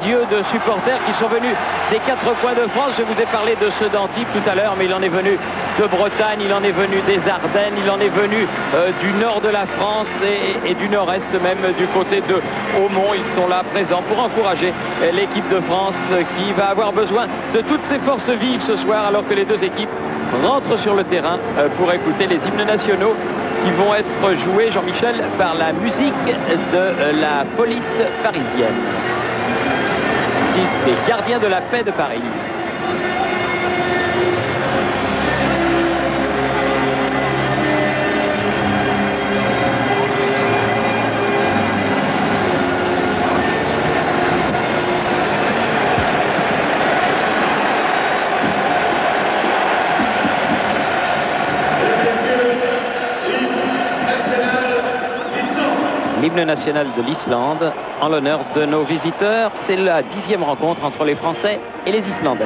radieux de supporters qui sont venus des 4 coins de France. Je vous ai parlé de ceux d'Antibes tout à l'heure, mais il en est venu de Bretagne, il en est venu des Ardennes, il en est venu du nord de la France et du nord-est même, du côté de Hautmont. Ils sont là présents pour encourager l'équipe de France qui va avoir besoin de toutes ses forces vives ce soir, alors que les deux équipes rentrent sur le terrain pour écouter les hymnes nationaux qui vont être joués, Jean-Michel, par la musique de la police parisienne. Musique des gardiens de la paix de Paris. L'hymne national de l'Islande en l'honneur de nos visiteurs. C'est la 10e rencontre entre les Français et les Islandais.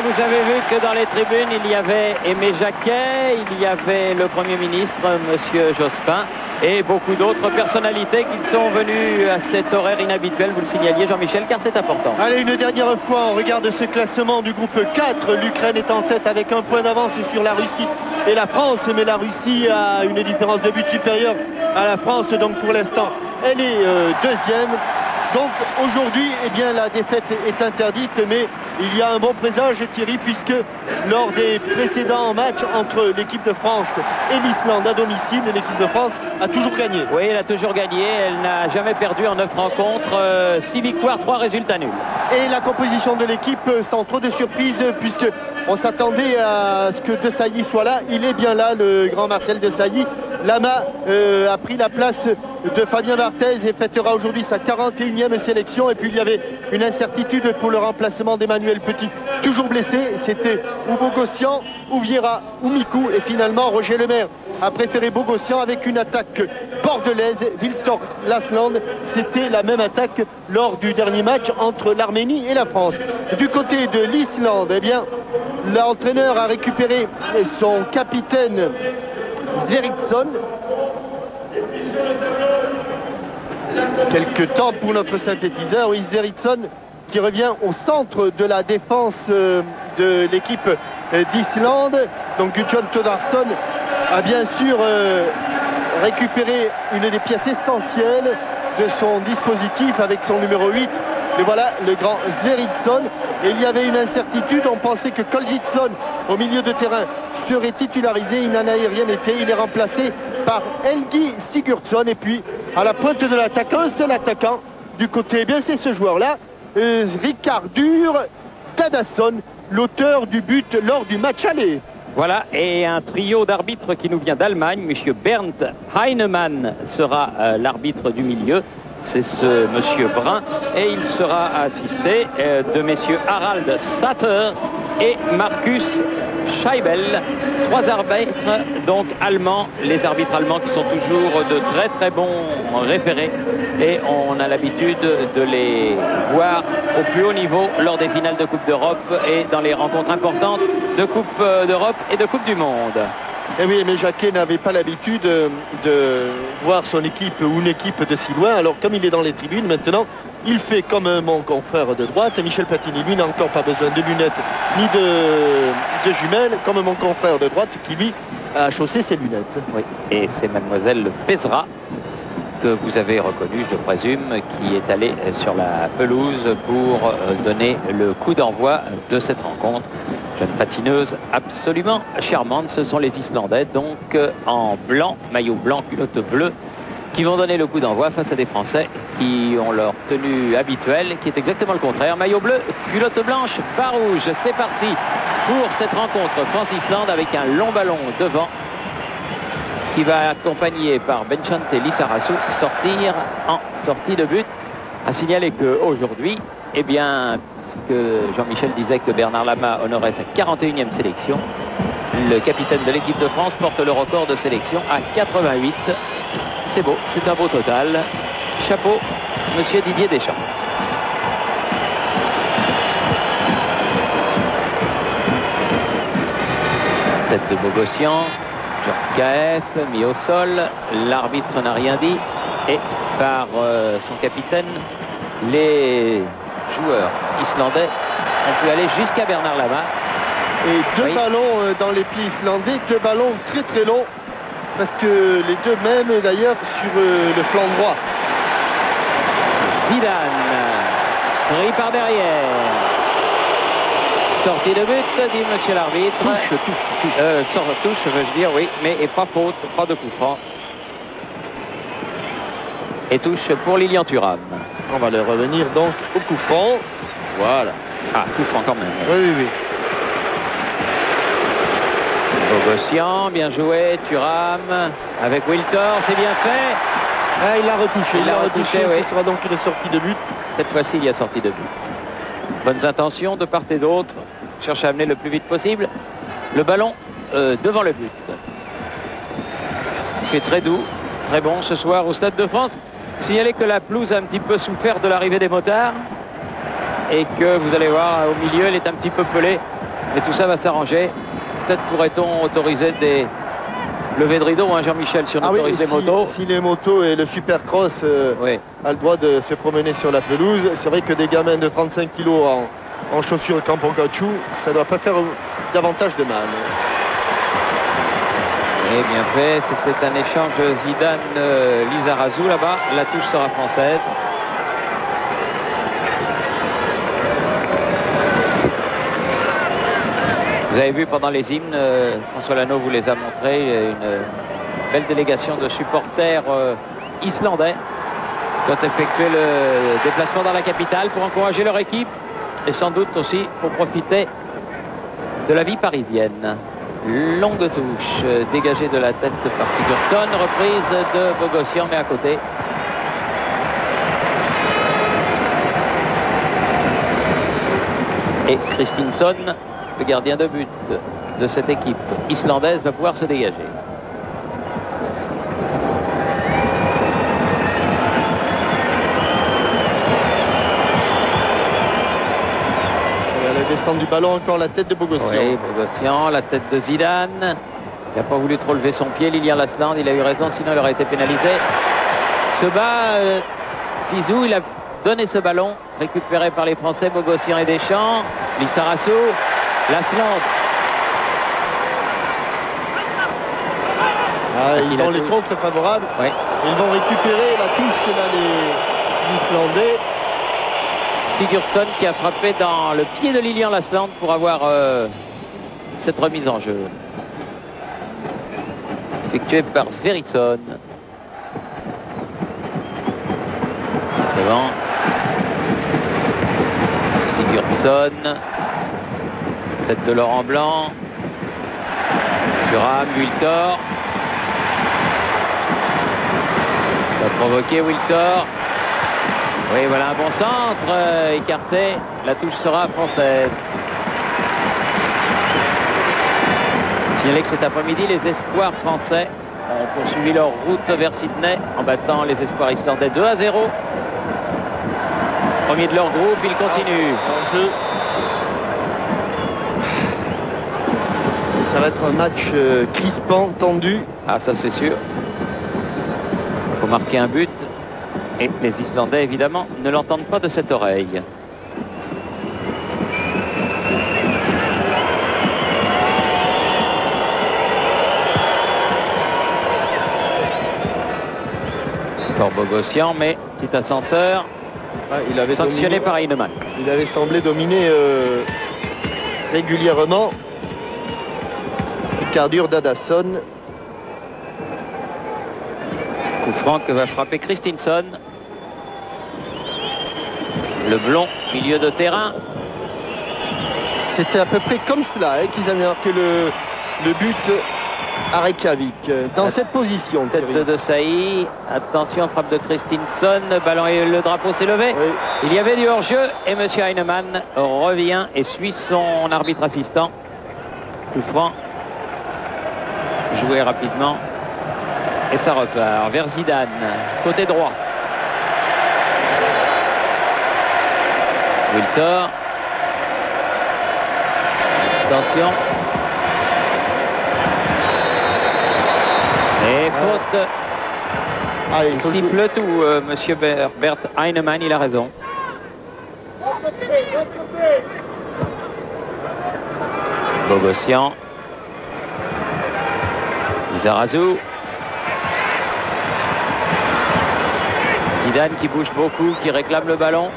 Vous avez vu que dans les tribunes, il y avait Aimé Jacquet, il y avait le Premier ministre, M. Jospin, et beaucoup d'autres personnalités qui sont venues à cet horaire inhabituel, vous le signaliez Jean-Michel, car c'est important. Allez, une dernière fois, on regarde ce classement du groupe 4. L'Ukraine est en tête avec 1 point d'avance sur la Russie et la France, mais la Russie a une différence de but supérieure à la France, donc pour l'instant, elle est deuxième. Donc aujourd'hui, eh bien, la défaite est interdite, mais il y a un bon présage, Thierry, puisque lors des précédents matchs entre l'équipe de France et l'Islande à domicile, l'équipe de France a toujours gagné. Oui, elle a toujours gagné, elle n'a jamais perdu en 9 rencontres, 6 victoires, 3 résultats nuls. Et la composition de l'équipe sans trop de surprise, puisque on s'attendait à ce que Desailly soit là. Il est bien là, le grand Marcel Desailly. Lama a pris la place de Fabien Barthez et fêtera aujourd'hui sa 41e sélection. Et puis il y avait une incertitude pour le remplacement d'Emmanuel Petit, toujours blessé. C'était ou Bogossian, ou Vieira, ou Mikou. Et finalement, Roger Lemaire a préféré Bogossian avec une attaque bordelaise. Victor Lasland, c'était la même attaque lors du dernier match entre l'Arménie et la France. Du côté de l'Islande, eh bien, l'entraîneur a récupéré son capitaine Sverrisson. quelques temps pour notre synthétiseur. Oui, Sverrisson qui revient au centre de la défense de l'équipe d'Islande. Donc Gudjon Thodarsson a bien sûr récupéré une des pièces essentielles de son dispositif avec son numéro 8. Et voilà le grand Sverrisson. Et il y avait une incertitude, on pensait que Kolgitsson au milieu de terrain serait titularisé, il n'en a rien été, il est remplacé par Helgi Sigurdsson. Et puis à la pointe de l'attaque, un seul attaquant du côté, eh bien c'est ce joueur-là, Rikardur Daðason, l'auteur du but lors du match aller. Voilà, et un trio d'arbitres qui nous vient d'Allemagne. Monsieur Bernd Heinemann sera l'arbitre du milieu. C'est ce monsieur Brun. Et il sera assisté de messieurs Harald Satter et Markus Scheibel. 3 arbitres, donc allemands. Les arbitres allemands qui sont toujours de très très bons référés. Et on a l'habitude de les voir au plus haut niveau lors des finales de Coupe d'Europe et dans les rencontres importantes de Coupe d'Europe et de Coupe du Monde. Et oui, mais Jacquet n'avait pas l'habitude de voir son équipe ou une équipe de si loin. Alors comme il est dans les tribunes maintenant, il fait comme mon confrère de droite. Michel Platini, lui, n'a encore pas besoin de lunettes ni de jumelles, comme mon confrère de droite qui, lui, a chaussé ses lunettes. Oui, et c'est mademoiselle Pesera, que vous avez reconnu, je présume, qui est allée sur la pelouse pour donner le coup d'envoi de cette rencontre. Jeune patineuse absolument charmante. Ce sont les Islandais, donc en blanc, maillot blanc, culotte bleue, qui vont donner le coup d'envoi face à des Français qui ont leur tenue habituelle, qui est exactement le contraire. Maillot bleu, culotte blanche, bas rouge. C'est parti pour cette rencontre France-Islande avec un long ballon devant qui va accompagner par Benchante Lissarasu sortir en sortie de but. À signaler qu'aujourd'hui, eh bien, que Jean-Michel disait que Bernard Lama honorait sa 41e sélection, le capitaine de l'équipe de France porte le record de sélection à 88. C'est beau, c'est un beau total. Chapeau, monsieur Didier Deschamps. Tête de Bogossian, Djorkaeff mis au sol, l'arbitre n'a rien dit et par son capitaine, les joueurs islandais ont pu aller jusqu'à Bernard Lama. Et deux ballons dans les pieds islandais, 2 ballons très très longs, parce que les deux mêmes d'ailleurs sur le flanc droit. Zidane, pris par derrière. Sortie de but, dit monsieur l'arbitre. Touche, veux-je dire, oui, mais et pas faute, pas de coup franc. Et touche pour Lilian Thuram. On va le revenir donc au coup franc. Voilà. Ah, coup franc quand même. Oui. Bogossian, bien joué, Thuram avec Wiltor, c'est bien fait. Ah, il l'a retouché, oui. Ce sera donc une sortie de but. Cette fois-ci, il y a sortie de but. Bonnes intentions de part et d'autre. Cherche à amener le plus vite possible le ballon devant le but. Il fait très doux, très bon ce soir au Stade de France. Signalez que la pelouse a un petit peu souffert de l'arrivée des motards et que vous allez voir au milieu, elle est un petit peu pelée. Mais tout ça va s'arranger. Peut-être pourrait-on autoriser des levées de rideau, hein, Jean-Michel, si on autorise les motos. Si les motos et le supercross a le droit de se promener sur la pelouse, c'est vrai que des gamins de 35 kg en chaussures campon caoutchouc, ça ne doit pas faire davantage de mal. Et bien fait, c'était un échange Zidane-Lizarazu là-bas. La touche sera française. Vous avez vu pendant les hymnes, François Lano vous les a montrés, une belle délégation de supporters islandais qui ont effectué le déplacement dans la capitale pour encourager leur équipe et sans doute aussi pour profiter de la vie parisienne. Longue touche dégagée de la tête par Sigurdsson, reprise de Bogossian mais à côté. Et Kristinsson, le gardien de but de cette équipe islandaise, va pouvoir se dégager. La descente du ballon, encore la tête de Bogossian. Oui, Bogossian, la tête de Zidane. Il n'a pas voulu trop lever son pied, Lilian Lasland. Il a eu raison, sinon il aurait été pénalisé. Se bat Zizou, il a donné ce ballon, récupéré par les Français, Bogossian et Deschamps. Lissarasso, Lasland. Ils ont les contres favorables. Oui. Ils vont récupérer la touche, là, les Islandais. Sigurdsson qui a frappé dans le pied de Lilian Lasland pour avoir cette remise en jeu. Effectuée par Sverrisson. Devant. Sigurdsson. Tête de Laurent Blanc. Thuram, Wiltor. Va provoquer Wiltor. Oui, voilà un bon centre, écarté. La touche sera française. Signalez que cet après-midi, les espoirs français ont poursuivi leur route vers Sydney en battant les espoirs islandais 2-0. Premier de leur groupe, ils continuent. En jeu. Ça va être un match crispant, tendu. Ah, ça c'est sûr. Il faut marquer un but. Et les Islandais, évidemment, ne l'entendent pas de cette oreille. Encore Bogossian, mais petit ascenseur. Il avait sanctionné dominé, par Heinemann. Il avait semblé dominer régulièrement. Picardure d'Adasson. Coup franc que va frapper Christensen. Le blond, milieu de terrain. C'était à peu près comme cela qu'ils avaient marqué le but à Reykjavik. Dans cette position. Tête de Sailly. Attention, frappe de Christensen. Ballon et le drapeau s'est levé. Oui. Il y avait du hors-jeu et M. Heinemann revient et suit son arbitre assistant. Coup franc. Joué rapidement. Et ça repart vers Zidane, côté droit. Wiltor. Attention. Et faute. Il siffle tout, monsieur Bert Heinemann, il a raison. Bogossian. Lizarazu. Zidane qui bouge beaucoup, qui réclame le ballon.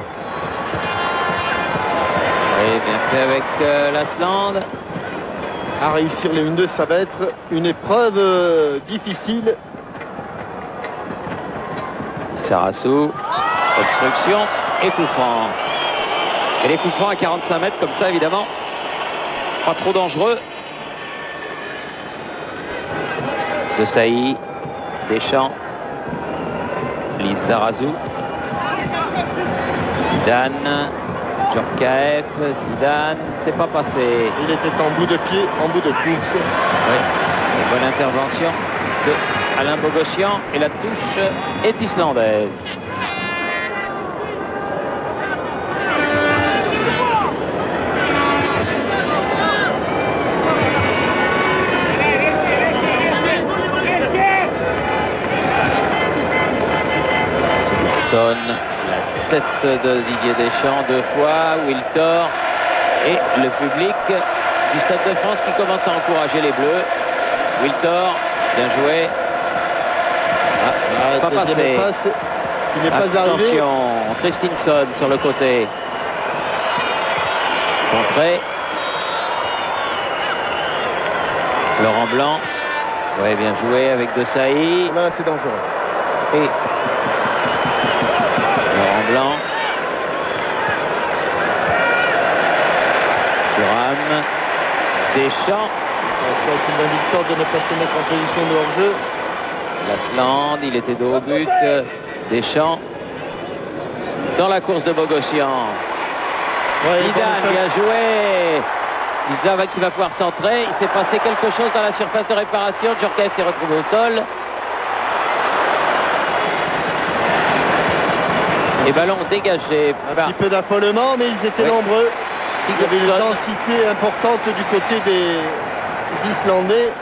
Et bien fait avec Lasland. À réussir les 1-2, ça va être une épreuve difficile. Sarassou, obstruction et coup franc. Et les coups francs à 45 mètres comme ça, évidemment, pas trop dangereux. De Sailly, Deschamps, Lizarazu, Zidane, Djorkaeff, Zidane, c'est pas passé. Il était en bout de pied, en bout de course. Oui, une bonne intervention de Alain Bogossian et la touche est islandaise. La tête de Didier Deschamps 2 fois, Wiltor et le public du Stade de France qui commence à encourager les Bleus. Wiltor, bien joué. Pas passé. Passe, il n'est pas arrivé. Attention, Christensen sur le côté. Contré. Laurent Blanc. Ouais, bien joué avec De Sailly. Là, c'est dangereux. Et Laurent Blanc. Thuram. Deschamps. C'est aussi une bonne victoire de ne pas se mettre en position de hors-jeu. Lasland, il était dos au but. Deschamps. Dans la course de Bogossian. Ouais, Zidane, bien joué. Lisa qui va pouvoir centrer. Il s'est passé quelque chose dans la surface de réparation. Djorkaeff s'est retrouvé au sol. Et ballon dégagé. Un petit peu d'affolement, mais ils étaient nombreux. Il y avait une densité importante du côté des Islandais.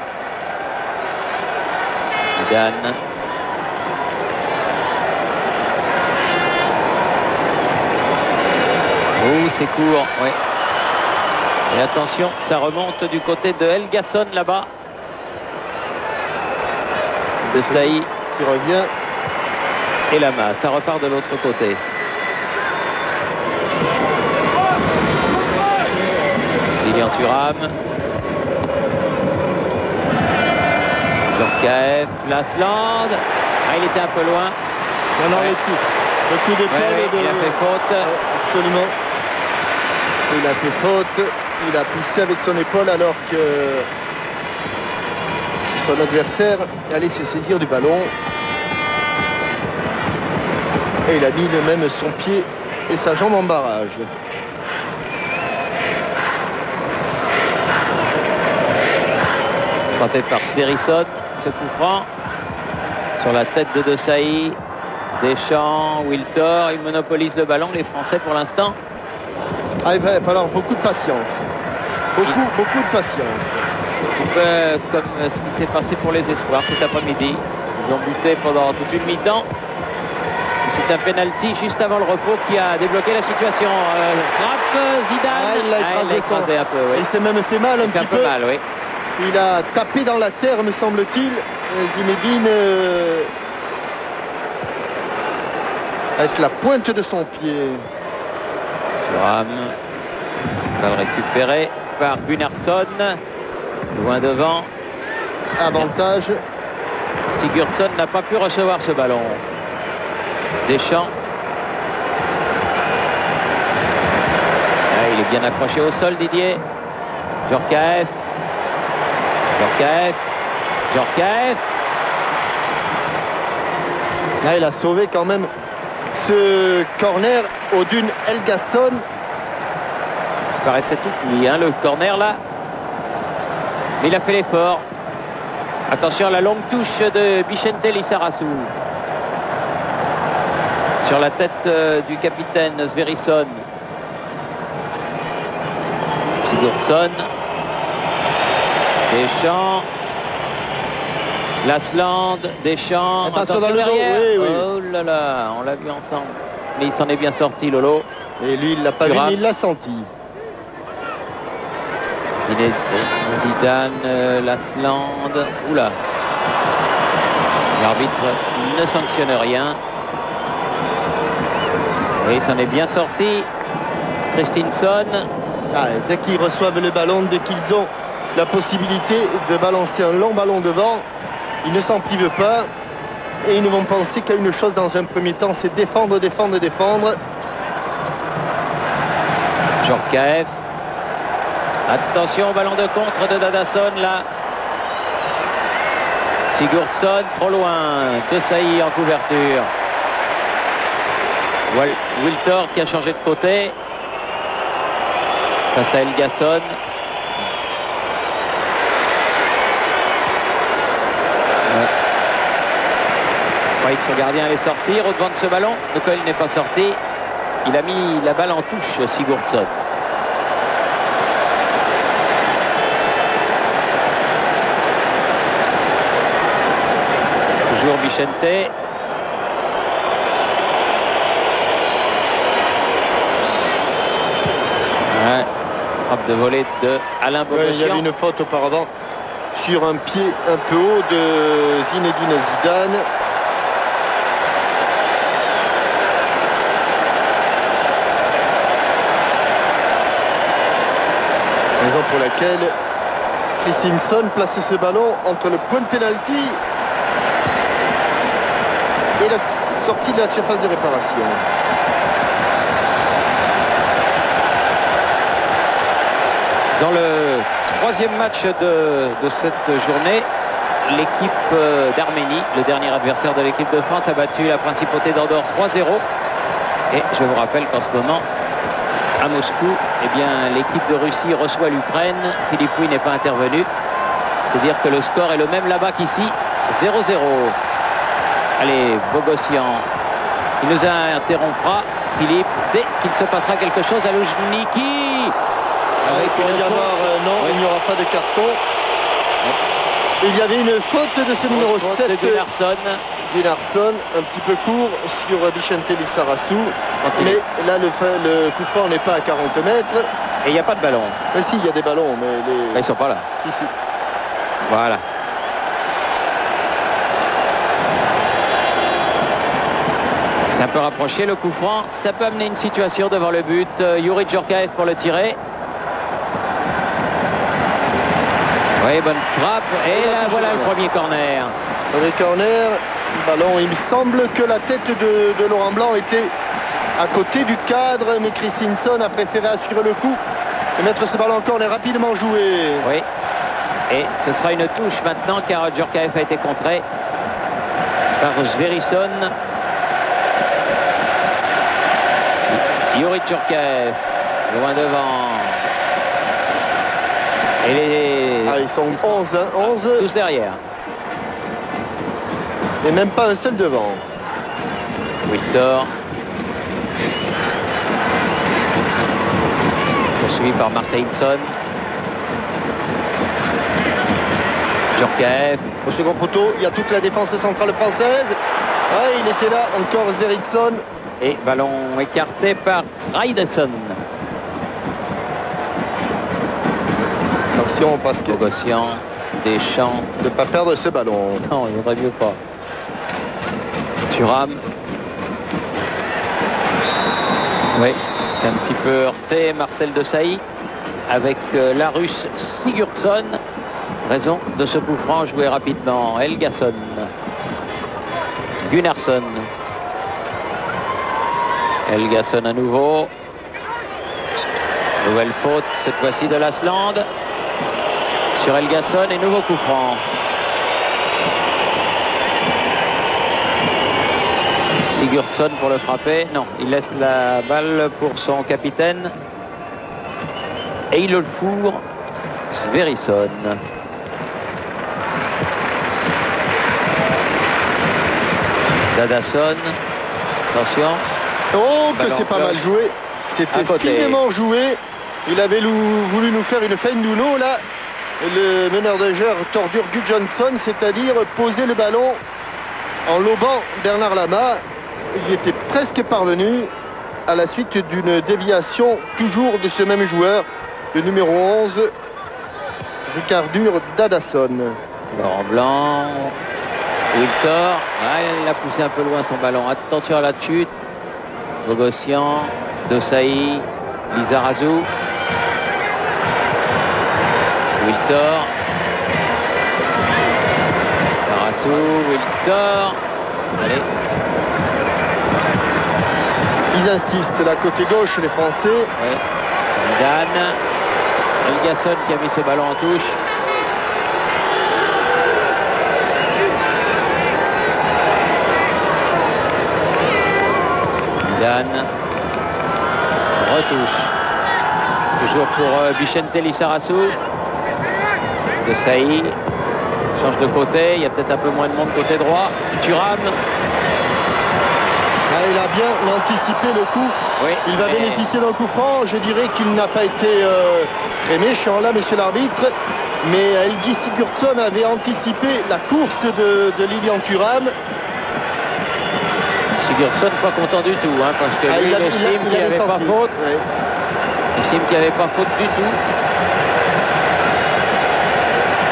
Zidane. c'est court, oui. Et attention, ça remonte du côté de Helgason là-bas. De Sailly. Qui revient. Et Lama, ça repart de l'autre côté. Lilian Thuram. Djorkaeff, Lasland. Ah, il était un peu loin. Non, ouais. le coup d'épaule. Il a fait faute. Absolument. Il a fait faute. Il a poussé avec son épaule alors que son adversaire allait se saisir du ballon. Et il a mis même son pied et sa jambe en barrage. Frappé par Sverrisson, ce coup franc sur la tête de Desailly. Deschamps, Wiltor, ils monopolisent le ballon, les Français pour l'instant. Ah, il va falloir beaucoup de patience. Beaucoup de patience. Un petit peu comme ce qui s'est passé pour les Espoirs cet après-midi. Ils ont buté pendant toute une mi-temps. C'est un penalty juste avant le repos qui a débloqué la situation. Frappe Zidane. Il l'a écrasé un peu. Oui. Il s'est même fait mal un petit peu. Mal, oui. Il a tapé dans la terre, me semble-t-il. Zinedine avec la pointe de son pied. Thuram va le récupérer par Gunnarsson. Loin devant. Avantage. Sigurdsson n'a pas pu recevoir ce ballon. Deschamps. Là, il est bien accroché au sol, Didier. Djorkaeff. Là, il a sauvé quand même ce corner au dune Helgason. Il paraissait tout cuit, hein, le corner là. Mais il a fait l'effort. Attention à la longue touche de Vicente Lizarazu. Sur la tête du capitaine Sverrisson. Sigurdsson. Deschamps. Lasland, Deschamps. Attention dans le dos, oui. Oh là là, on l'a vu ensemble. Mais il s'en est bien sorti, Lolo. Et lui, il l'a pas vu, mais il l'a senti. Zidane, Lasland. Oula. L'arbitre ne sanctionne rien. Oui, il s'en est bien sorti. Christensen. Ah, dès qu'ils reçoivent le ballon, dès qu'ils ont la possibilité de balancer un long ballon devant, ils ne s'en privent pas. Et ils ne vont penser qu'à une chose dans un premier temps, c'est défendre. Djorkaeff. Attention au ballon de contre de Dadason là. Sigurdsson trop loin. Desailly en couverture. Wiltor qui a changé de côté. Face à Helgason. Je croyais que son gardien allait sortir au-devant de ce ballon. De quoi il n'est pas sorti. Il a mis la balle en touche, Sigurdsson. Toujours Vicente. Frappe de volée de Alain Bogossian. Il y avait une faute auparavant sur un pied un peu haut de Zinedine Zidane. Raison pour laquelle Christensen place ce ballon entre le point de pénalty et la sortie de la surface de réparation. Dans le troisième match de cette journée, l'équipe d'Arménie, le dernier adversaire de l'équipe de France, a battu la Principauté d'Andorre 3-0. Et je vous rappelle qu'en ce moment, à Moscou, eh bien, l'équipe de Russie reçoit l'Ukraine. Philippe Pouille n'est pas intervenu. C'est-à-dire que le score est le même là-bas qu'ici, 0-0. Allez, Bogossian, il nous interrompra, Philippe, dès qu'il se passera quelque chose à Loujniki. Pour Yamar, non, oui. Il n'y aura pas de carton. Oui. Il y avait une faute de ce numéro 7. De Gunnarsson Gunnarsson, un petit peu court sur Vicente Lizarazu. Mais là, le coup franc n'est pas à 40 mètres. Et il n'y a pas de ballon. Mais si, il y a des ballons, mais Là, ils sont pas là. Si. Voilà. C'est un peu rapproché le coup franc. Ça peut amener une situation devant le but. Youri Djorkaeff pour le tirer. Oui, bonne frappe. Et là, voilà le premier corner. Premier corner, ballon. Il me semble que la tête de Laurent Blanc était à côté du cadre, mais Christensen a préféré assurer le coup et mettre ce ballon en corner rapidement joué. Oui. Et ce sera une touche maintenant car Djorkaeff a été contré par Sverrisson. Youri Djorkaeff, loin devant. Et ils sont 11, hein, 11. Tous derrière. Et même pas un seul devant. Victor. Poursuivi par Marteinsson. Djorkaeff. Au second poteau, il y a toute la défense centrale française. Il était là, encore Sverrisson. Et ballon écarté par Reidenson. Attention parce que Bogossian, Deschamps. de ne pas perdre ce ballon. Non, il vaudrait mieux pas. Thuram. Oui, c'est un petit peu heurté. Marcel Desailly avec la Russe Sigurdsson. Raison de ce coup franc joué rapidement. Helgason. Gunnarsson. Helgason à nouveau. Nouvelle faute, cette fois-ci de Lasland. Sur Helgason et nouveau coup franc. Sigurdsson pour le frapper. Non, il laisse la balle pour son capitaine. Et il le fourre. Sverrisson. Dadasson. Attention. Oh, que c'est pas mal joué. C'était finement joué. Il avait voulu nous faire une feinte d'Uno là. Le meneur de jeu tordure Gudjonsson, c'est-à-dire poser le ballon en lobant Bernard Lama. Il était presque parvenu à la suite d'une déviation toujours de ce même joueur, le numéro 11, Ricardur Dadasson. Laurent Blanc, Victor, il a poussé un peu loin son ballon. Attention à la chute. Bogossian, Desailly, Lizarazu. Wiltor. Sarasu, Wiltor. Allez. Ils insistent là, côté gauche, les Français. Ouais. Zidane. Helgason qui a mis ce ballon en touche. Zidane. Retouche. Toujours pour Vicente Lizarazu. Desailly. Change de côté. Il y a peut-être un peu moins de monde côté droit. Thuram. Il a bien anticipé le coup. Oui, il va bénéficier d'un coup franc. Je dirais qu'il n'a pas été très méchant là, monsieur l'arbitre. Mais Helgi Sigurdsson avait anticipé la course de Lilian Thuram. Sigurdsson pas content du tout, hein, parce que lui, il estime qu'il n'y avait pas faute. Ouais. Il estime qu'il n'y avait pas faute du tout.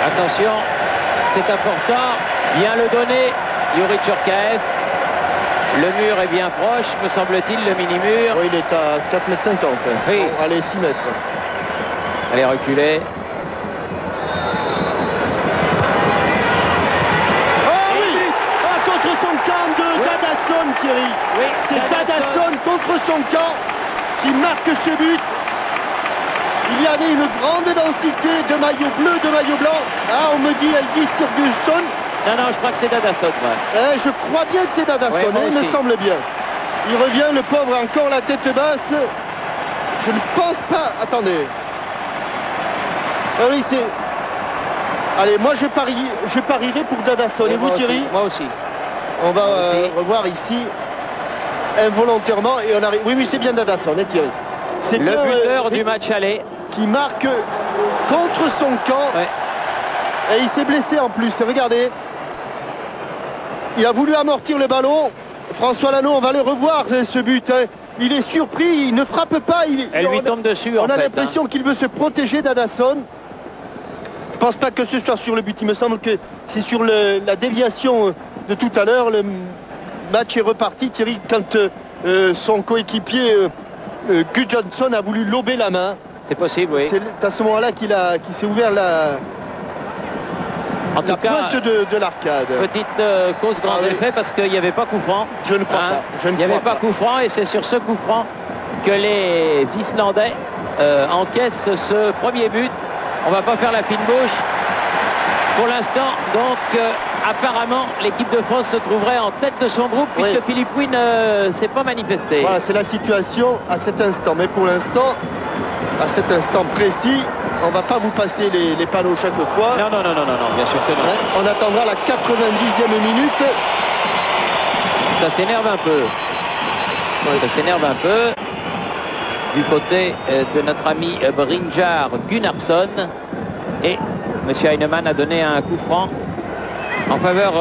Attention, c'est important. Bien le donner, Youri Djorkaeff. Le mur est bien proche, me semble-t-il, le mini-mur. Oui, il est à 4,50 m. Oui. Bon, allez, 6 mètres. Allez, reculer. Ah oui, contre son camp de Dadasson, Thierry. Oui, c'est Dadasson contre son camp qui marque ce but. Il y avait une grande densité de maillot bleu, de maillot blanc. On me dit Helgi Sigurdsson. Non, je crois que c'est Dadasson. Ouais. Je crois bien que c'est Dadasson, ouais, il me semble bien. Il revient, le pauvre, encore la tête basse. Je ne pense pas... Attendez. Oui, c'est... Allez, moi je parierai pour Dadasson. Et vous, Thierry? Moi aussi. On va revoir ici, involontairement, et on arrive... Oui, c'est bien Dadasson, Thierry. C'est le buteur du match aller. Qui marque contre son camp. Ouais. Et il s'est blessé en plus, regardez. Il a voulu amortir le ballon. François Lannot, on va le revoir ce but. Hein. Il est surpris, il ne frappe pas. Elle lui tombe dessus. On a l'impression qu'il veut se protéger d'Adasson. Je ne pense pas que ce soit sur le but. Il me semble que c'est sur la déviation de tout à l'heure. Le match est reparti, Thierry, quand son coéquipier Gus Johnson a voulu lober la main. C'est possible, oui. C'est à ce moment-là qu'il s'est ouvert la pointe de l'arcade. Petite cause grand effet parce qu'il n'y avait pas coup franc. Je ne crois pas. Il n'y avait pas coup franc et c'est sur ce coup franc que les Islandais encaissent ce premier but. On ne va pas faire la fine bouche pour l'instant. Donc apparemment l'équipe de France se trouverait en tête de son groupe puisque Philippe Huy ne s'est pas manifesté. Voilà, c'est la situation à cet instant. Mais pour l'instant, à cet instant précis, on ne va pas vous passer les panneaux chaque fois. Non, bien sûr que non. Ouais, on attendra la 90e minute. Ça s'énerve un peu. Ouais. Ça s'énerve un peu du côté de notre ami Brynjar Gunnarsson. Et M. Heinemann a donné un coup franc en faveur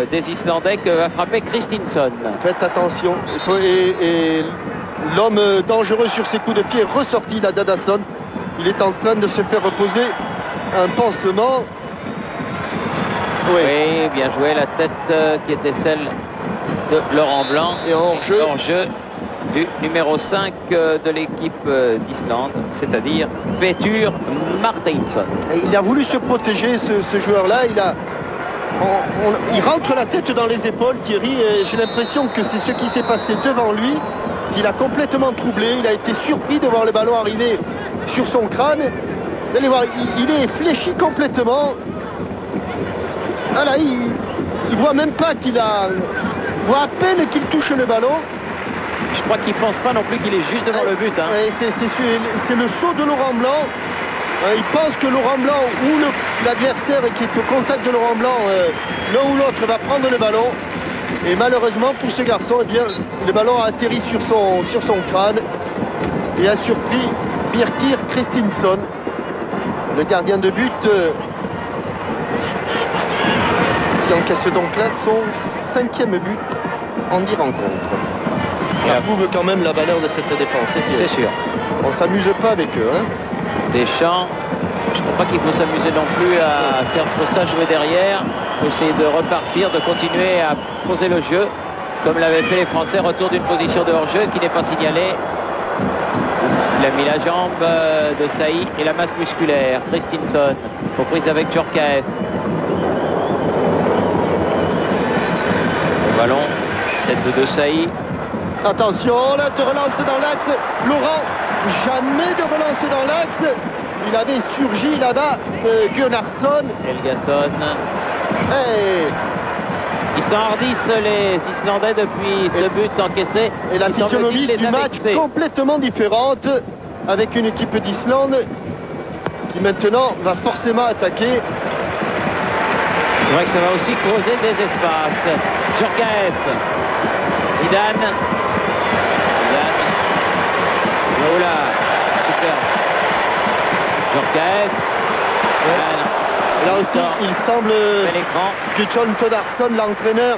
des Islandais que va frapper Christinsson. Faites attention. Et l'homme dangereux sur ses coups de pied est ressorti là d'Adasson. Il est en train de se faire reposer un pansement. Oui, bien joué. La tête qui était celle de Laurent Blanc. Et hors-jeu du numéro 5 de l'équipe d'Islande, c'est-à-dire Pétur Marteinsson. Il a voulu se protéger, ce joueur-là. Il rentre la tête dans les épaules, Thierry. J'ai l'impression que c'est ce qui s'est passé devant lui qu'il a complètement troublé. Il a été surpris de voir le ballon arriver sur son crâne. Vous allez voir, il est fléchi complètement. Ah là, il voit même pas qu'il a... Il voit à peine qu'il touche le ballon. Je crois qu'il pense pas non plus qu'il est juste devant le but. Hein. C'est le saut de Laurent Blanc. Il pense que Laurent Blanc ou l'adversaire qui est au contact de Laurent Blanc, l'un ou l'autre va prendre le ballon. Et malheureusement pour ce garçon, eh bien, le ballon a atterri sur son crâne et a surpris Birkir Christinsson, le gardien de but qui encaisse donc là son 5e but en 10 rencontres. Ça prouve quand même la valeur de cette défense. C'est sûr. On ne s'amuse pas avec eux. Hein. Deschamps, je ne crois pas qu'il faut s'amuser non plus à faire trop ça jouer derrière. Il faut essayer de repartir, de continuer à poser le jeu, comme l'avaient fait les Français. Retour d'une position de hors-jeu qui n'est pas signalée. Il a mis la jambe de Saï et la masse musculaire. Christinsson, reprise avec Djorkaeff. Le ballon, tête de Saï. Attention, là, de relance dans l'axe. Laurent, jamais de relance dans l'axe. Il avait surgi là-bas Gunnarsson. Helgason. Ils s'enhardissent les Islandais depuis ce but encaissé. Et la physionomie du match complètement différente avec une équipe d'Islande qui maintenant va forcément attaquer. C'est vrai que ça va aussi creuser des espaces. Djorkaeff. Zidane. Oh là, super. Djorkaeff. Là aussi, il semble que John Toddarsson, l'entraîneur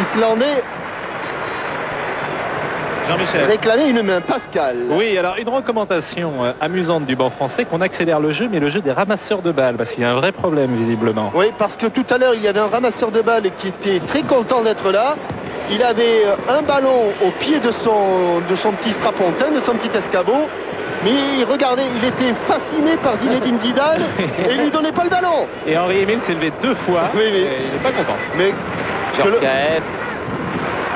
islandais, réclamait une main. Pascal. Oui, alors une recommandation amusante du banc français, qu'on accélère le jeu, mais le jeu des ramasseurs de balles, parce qu'il y a un vrai problème visiblement. Oui, parce que tout à l'heure, il y avait un ramasseur de balles qui était très content d'être là. Il avait un ballon au pied de son petit strapontin, de son petit escabeau. Mais regardez, il était fasciné par Zinedine Zidane et il lui donnait pas le ballon. Et Henri Emile s'est levé 2 fois. Oui. Et il n'est pas content. Mais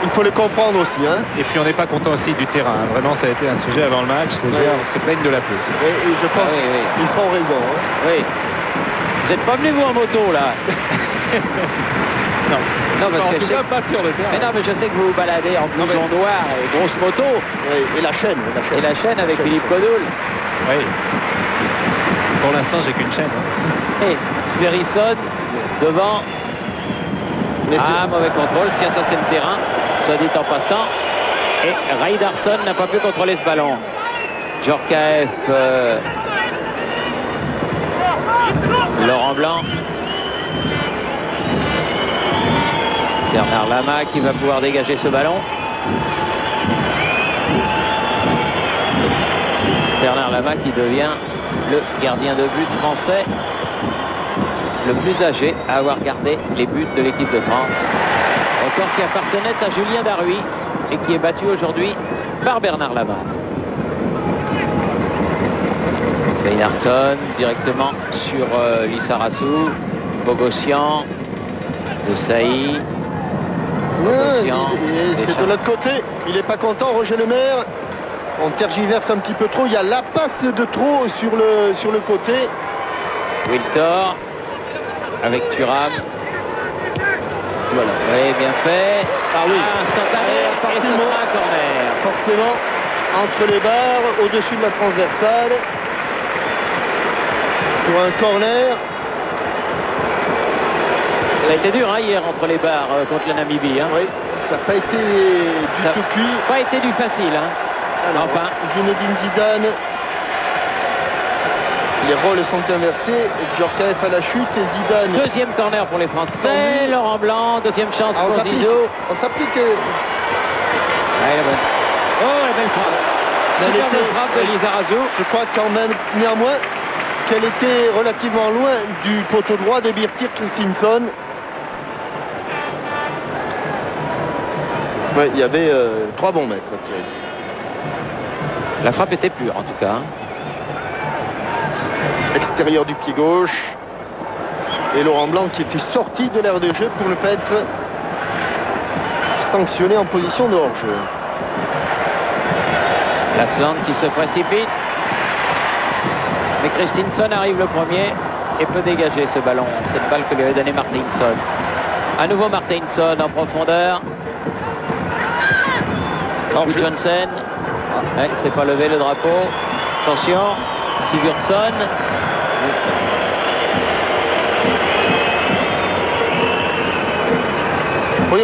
il faut le comprendre aussi. Hein. Et puis on n'est pas content aussi du terrain. Vraiment, ça a été un sujet avant le match. Les joueurs se plaignent de la pelouse. Et je pense qu'ils seront raison. Hein. Oui. Vous n'êtes pas venu vous en moto là? Non, parce que pas sur le terrain. Mais non, mais je sais que vous vous baladez en blouson noir et grosse moto. Oui, et la chaîne. Et la chaîne avec Philippe Kodoul. Oui. Pour l'instant, j'ai qu'une chaîne. Et Sverrisson devant. Mauvais contrôle. Tiens, ça c'est le terrain, soit dit en passant. Et Raidarsson n'a pas pu contrôler ce ballon. Djorkaeff. Laurent Blanc. Bernard Lama qui va pouvoir dégager ce ballon. Bernard Lama qui devient le gardien de but français le plus âgé à avoir gardé les buts de l'équipe de France. Record qui appartenait à Julien Darruy et qui est battu aujourd'hui par Bernard Lama. Sveinarsson directement sur Lissarassou, Bogossian, De Sailly. C'est de l'autre côté, il n'est pas content, Roger Lemaire. On tergiverse un petit peu trop, il y a la passe de trop sur le côté. Wiltor avec Thuram. Voilà. Oui, bien fait. Ah oui. Instantané. Et ce sera un corner. Forcément, entre les barres, au-dessus de la transversale. Pour un corner. Ça a été dur hein, hier entre les barres contre la Namibie. Hein. Oui, ça n'a pas été du tout cuit. Pas été du facile. Hein. Alors, enfin. Zinedine Zidane. Les rôles sont inversés. Djorkaeff à la chute et Zidane. Deuxième corner pour les Français. Laurent Blanc, deuxième chance pour Zizou. On s'applique. Ah, oh, la belle frappe. Superbe frappe de Lizarazu. Je crois quand même, néanmoins, qu'elle était relativement loin du poteau droit de Birkir Christinsson. Ouais, il y avait 3 bons mètres. La frappe était pure en tout cas. Hein. Extérieur du pied gauche. Et Laurent Blanc qui était sorti de l'aire de jeu pour ne pas être sanctionné en position de hors-jeu. Lasland qui se précipite. Mais Christinsson arrive le premier et peut dégager ce ballon. Cette balle que lui avait donné Martinsson. À nouveau Martinsson en profondeur. Johnson. Ouais, il ne s'est pas levé le drapeau. Attention. Sigurdsson. Oui,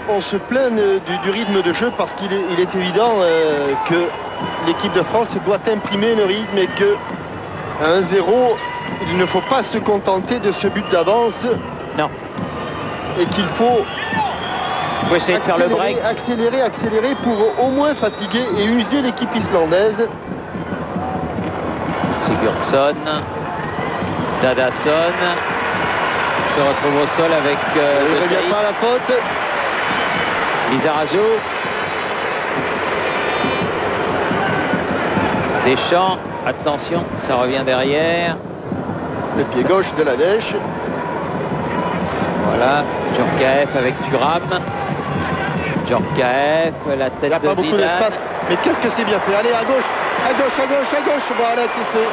on se plaint du rythme de jeu parce qu'il est évident que l'équipe de France doit imprimer le rythme et que à 1-0, il ne faut pas se contenter de ce but d'avance. Non. Et qu'il faut essayer de faire le break. Accélérer pour au moins fatiguer et user l'équipe islandaise. Sigurdsson, Dadason se retrouve au sol avec il ne revient pas à la faute. Lizarazu. Deschamps, attention, ça revient derrière. Le pied gauche de la dèche. Voilà, Djorkaeff avec Thuram. Djorkaeff, la tête de Zidane. Il n'y a pas beaucoup d'espace. Mais qu'est-ce que c'est bien fait. Allez, à gauche, à gauche, à gauche, à gauche. Voilà qui fait.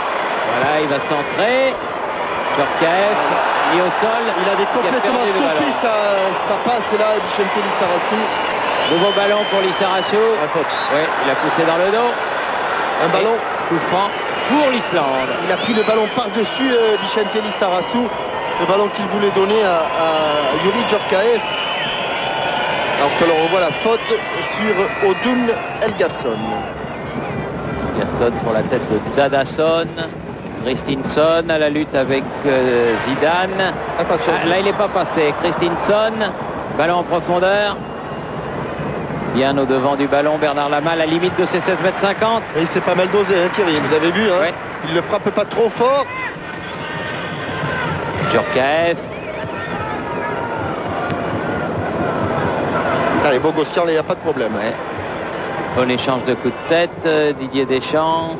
Voilà, il va centrer. Djorkaeff, mis au sol. Il avait complètement topé sa passe là, Vicente Lissarassou. Nouveau ballon pour Lissarassou. Oui, il a poussé dans le dos. Un ballon. Coup franc pour l'Islande. Il a pris le ballon par-dessus Vicente Lissarassou. Le ballon qu'il voulait donner à Yuri Djorkaeff. Alors que l'on revoit la faute sur Odun Helgason. Helgason pour la tête de Dadason. Christinsson à la lutte avec Zidane. Attention. Là, il n'est pas passé. Christinsson, ballon en profondeur. Bien au devant du ballon, Bernard Lama, à la limite de ses 16,50 m. Et il s'est pas mal dosé, hein, Thierry. Vous avez vu, hein, ouais. Il ne frappe pas trop fort. Djorkaeff. Allez, Bogossian, il n'y a pas de problème. Ouais. Bon échange de coups de tête. Didier Deschamps,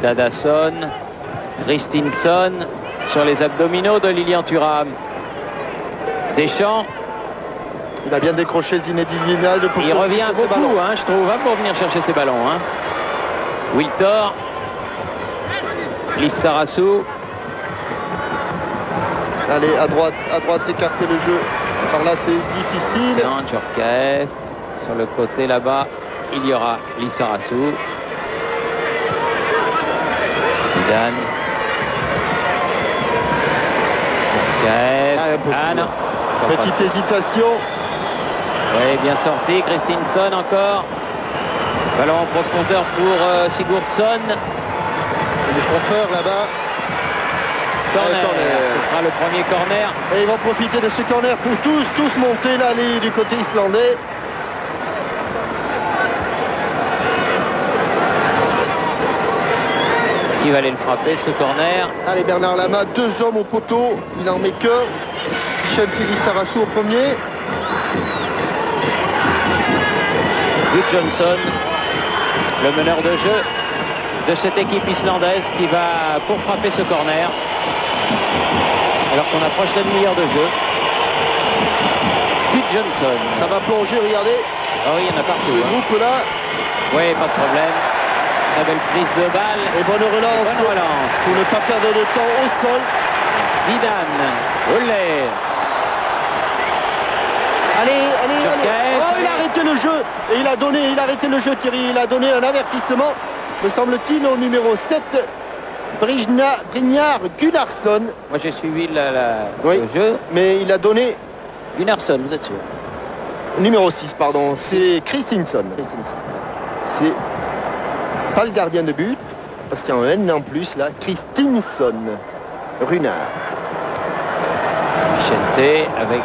Dadason, Christinsson sur les abdominaux de Lilian Thuram. Deschamps. Il a bien décroché Zinedine Zidane. Il revient beaucoup, hein, je trouve, hein, pour venir chercher ses ballons. Hein. Wiltor. Lissarassou. Allez, à droite, écarter le jeu. Par là, c'est difficile. Djorkaeff. Sur le côté là-bas, il y aura Lissarassou. Zidane. Djorkaeff. Ah non. Petite hésitation. Oui, bien sorti. Christinsson encore. Ballon en profondeur pour Sigurdsson. Les font peur là-bas. Corner. Ce sera le premier corner. Et ils vont profiter de ce corner pour tous monter là, du côté islandais. Qui va aller le frapper, ce corner? Allez, Bernard Lama, 2 hommes au poteau. Il n'en met que. Chantilly Sarassou au premier. Good Johnson, le meneur de jeu de cette équipe islandaise qui va pour frapper ce corner. Alors qu'on approche la demi-heure de jeu. Good Johnson. Ça va plonger, regardez. Ah oui, il y en a partout. Ce groupe-là. Oui, pas de problème. Très belle prise de balle. Et bonne relance. Bonne relance. Pour ne pas perdre de temps au sol. Zidane. Olé. Allez. Djurkaeff, Oh, il a arrêté le jeu. Et il a arrêté le jeu, Thierry. Il a donné un avertissement, me semble-t-il, au numéro 7, Brynjar Gunnarsson. Moi, j'ai suivi Oui. le jeu. Mais il a donné Gunnarsson, vous êtes sûr? numéro 6, pardon. C'est Christensen. C'est pas le gardien de but, parce qu'il y a un N en plus, là. Christensen. Runar. Vicente avec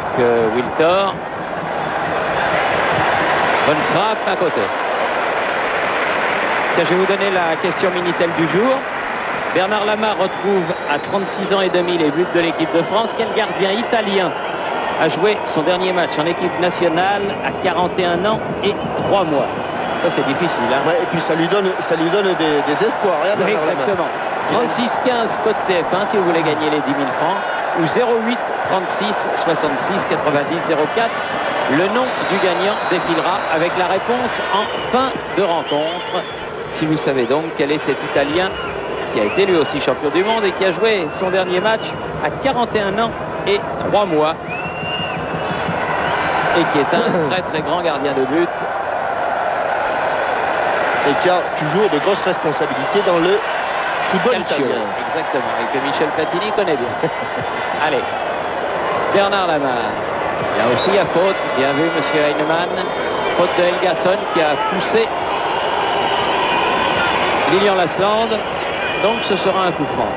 Wiltor. Bonne frappe à côté. Tiens, je vais vous donner la question Minitel du jour. Bernard Lama retrouve à 36 ans et demi les buts de l'équipe de France. Quel gardien italien a joué son dernier match en équipe nationale à 41 ans et 3 mois? Ça, c'est difficile. Hein. Ouais, et puis ça lui donne des espoirs. Hein, Oui, exactement. 36-15 code TF1 si vous voulez gagner les 10 000 francs. Ou 08 36 66 90 04. Le nom du gagnant défilera avec la réponse en fin de rencontre. Si vous savez donc quel est cet Italien qui a été lui aussi champion du monde et qui a joué son dernier match à 41 ans et 3 mois. Et qui est un très très grand gardien de but. Et qui a toujours de grosses responsabilités dans le football Calcio, italien. exactement, et que Michel Platini connaît bien. Allez, Bernard Lama. Là aussi, il y a faute. Bien vu, monsieur Heinemann. Faute de Helgason qui a poussé Lilian Lasland. Donc, ce sera un coup franc.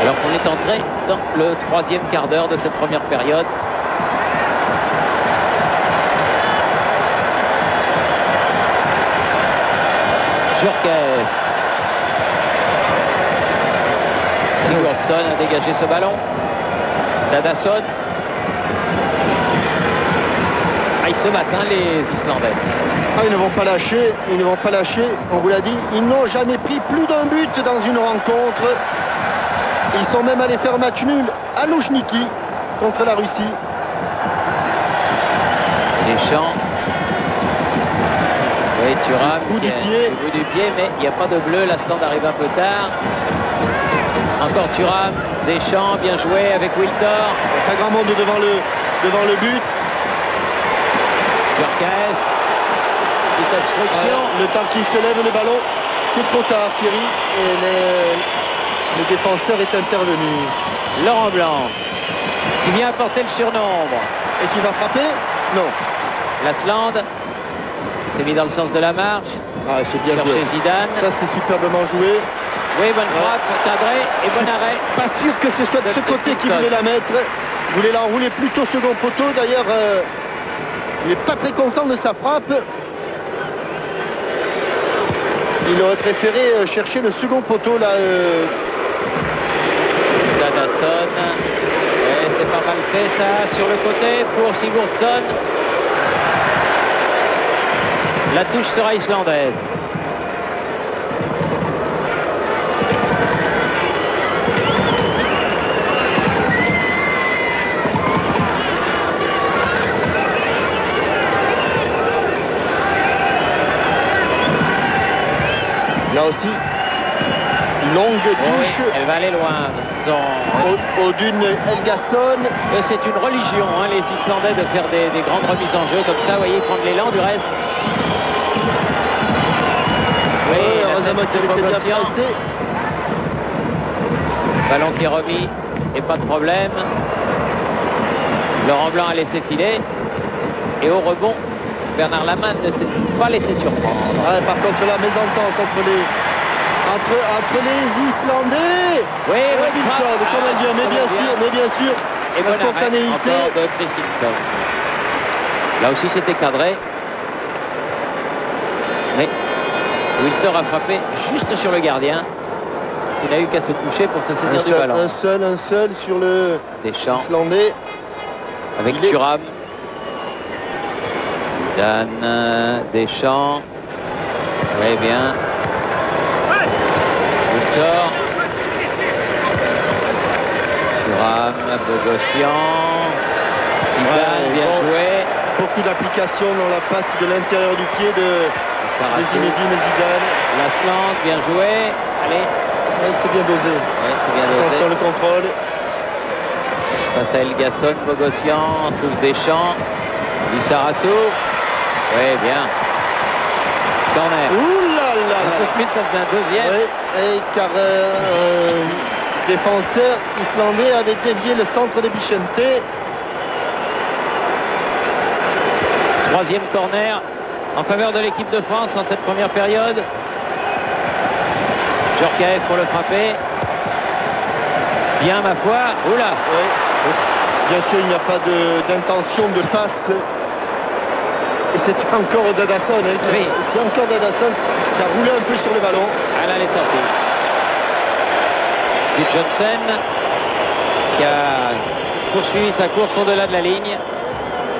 Alors qu'on est entré dans le 3e quart d'heure de cette première période. Djurkaeff. Sigurdsson a dégagé ce ballon. Dadason. Ah, ils se battent, hein, les Islandais. Ah, ils ne vont pas lâcher, on vous l'a dit. Ils n'ont jamais pris plus d'un but dans une rencontre. Ils sont même allés faire match nul à Loujniki contre la Russie. Deschamps. Oui, Thuram. Bout du pied, mais il n'y a pas de bleu. Lasland arrive un peu tard. Encore Thuram. Deschamps, bien joué avec Wiltor. Pas grand monde devant le but. Djurkaeff. Petite obstruction. Le temps qu'il se lève le ballon, c'est trop tard, Thierry. Et le défenseur est intervenu. Laurent Blanc qui vient apporter le surnombre. Et qui va frapper? Non. Lasland s'est mis dans le sens de la marche. Ah, c'est bien joué. Chercher Zidane. Ça, c'est superbement joué. Oui, bonne frappe, cadré et bon arrêt. Pas sûr que ce soit de ce côté qu'il voulait la mettre. Il voulait l'enrouler plutôt second poteau. D'ailleurs, il n'est pas très content de sa frappe. Il aurait préféré chercher le second poteau là. Dadason. Ouais, c'est pas mal fait ça sur le côté pour Sigurdsson. La touche sera islandaise. Là aussi, longue touche. Oui, elle va aller loin. Au d'une Helgason. C'est une religion, hein, les Islandais, de faire des grandes remises en jeu comme ça. Vous voyez, prendre l'élan du reste. Oui, heureusement qu'il était bien placé. Ballon qui est remis et pas de problème. Laurent Blanc a laissé filer. Et au rebond, Bernard Lama ne s'est pas laissé surprendre. Ouais, par contre, la mésentente entre Entre les Islandais. Oui, Wilton, comme un dieu, mais bien sûr, et la bon arrêt spontanéité. encore de Christensen. Là aussi c'était cadré. Mais Wilter a frappé juste sur le gardien. Il n'a eu qu'à se toucher pour se saisir du ballon. Un seul sur le Deschamps Islandais. avec Thuram. Zidane, Deschamps. Oui, bien. Wilter. Thuram, Bogossian. Zidane, bien joué. Beaucoup d'applications dans la passe de l'intérieur du pied de Zinedine Zidane. Lasland, bien joué. Allez. C'est bien dosé. Ouais, c'est bien dosé. Attention le contrôle. Face à Elgasson, Bogossian, on trouve Deschamps. Lissarasso. Oui, bien. Corner. Ouh là là Un là. peu plus, ça faisait un deuxième. Oui, et car un défenseur islandais avait dévié le centre de Bichente. Troisième corner en faveur de l'équipe de France en cette première période. Djorkaeff pour le frapper. Bien, ma foi. Oula. Oui. Bien sûr, il n'y a pas d'intention de passe. Et c'était encore Dadasson. Hein, Oui. C'est encore Dadasson qui a roulé un peu sur le ballon. Elle est sortie. Du Johnson qui a poursuivi sa course au-delà de la ligne.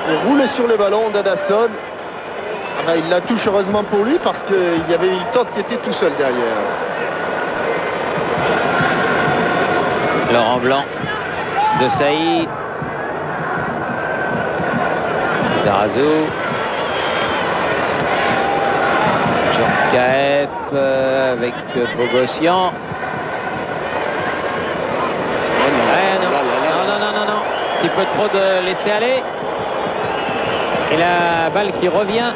Il roule sur le ballon, Dadasson. Ah ben, il la touche heureusement pour lui parce qu'il y avait Wilton qui était tout seul derrière. Laurent Blanc de Saïd. Zarazou. Djorkaeff avec Bogossian. Non. Un petit peu trop de laisser aller. Et la balle qui revient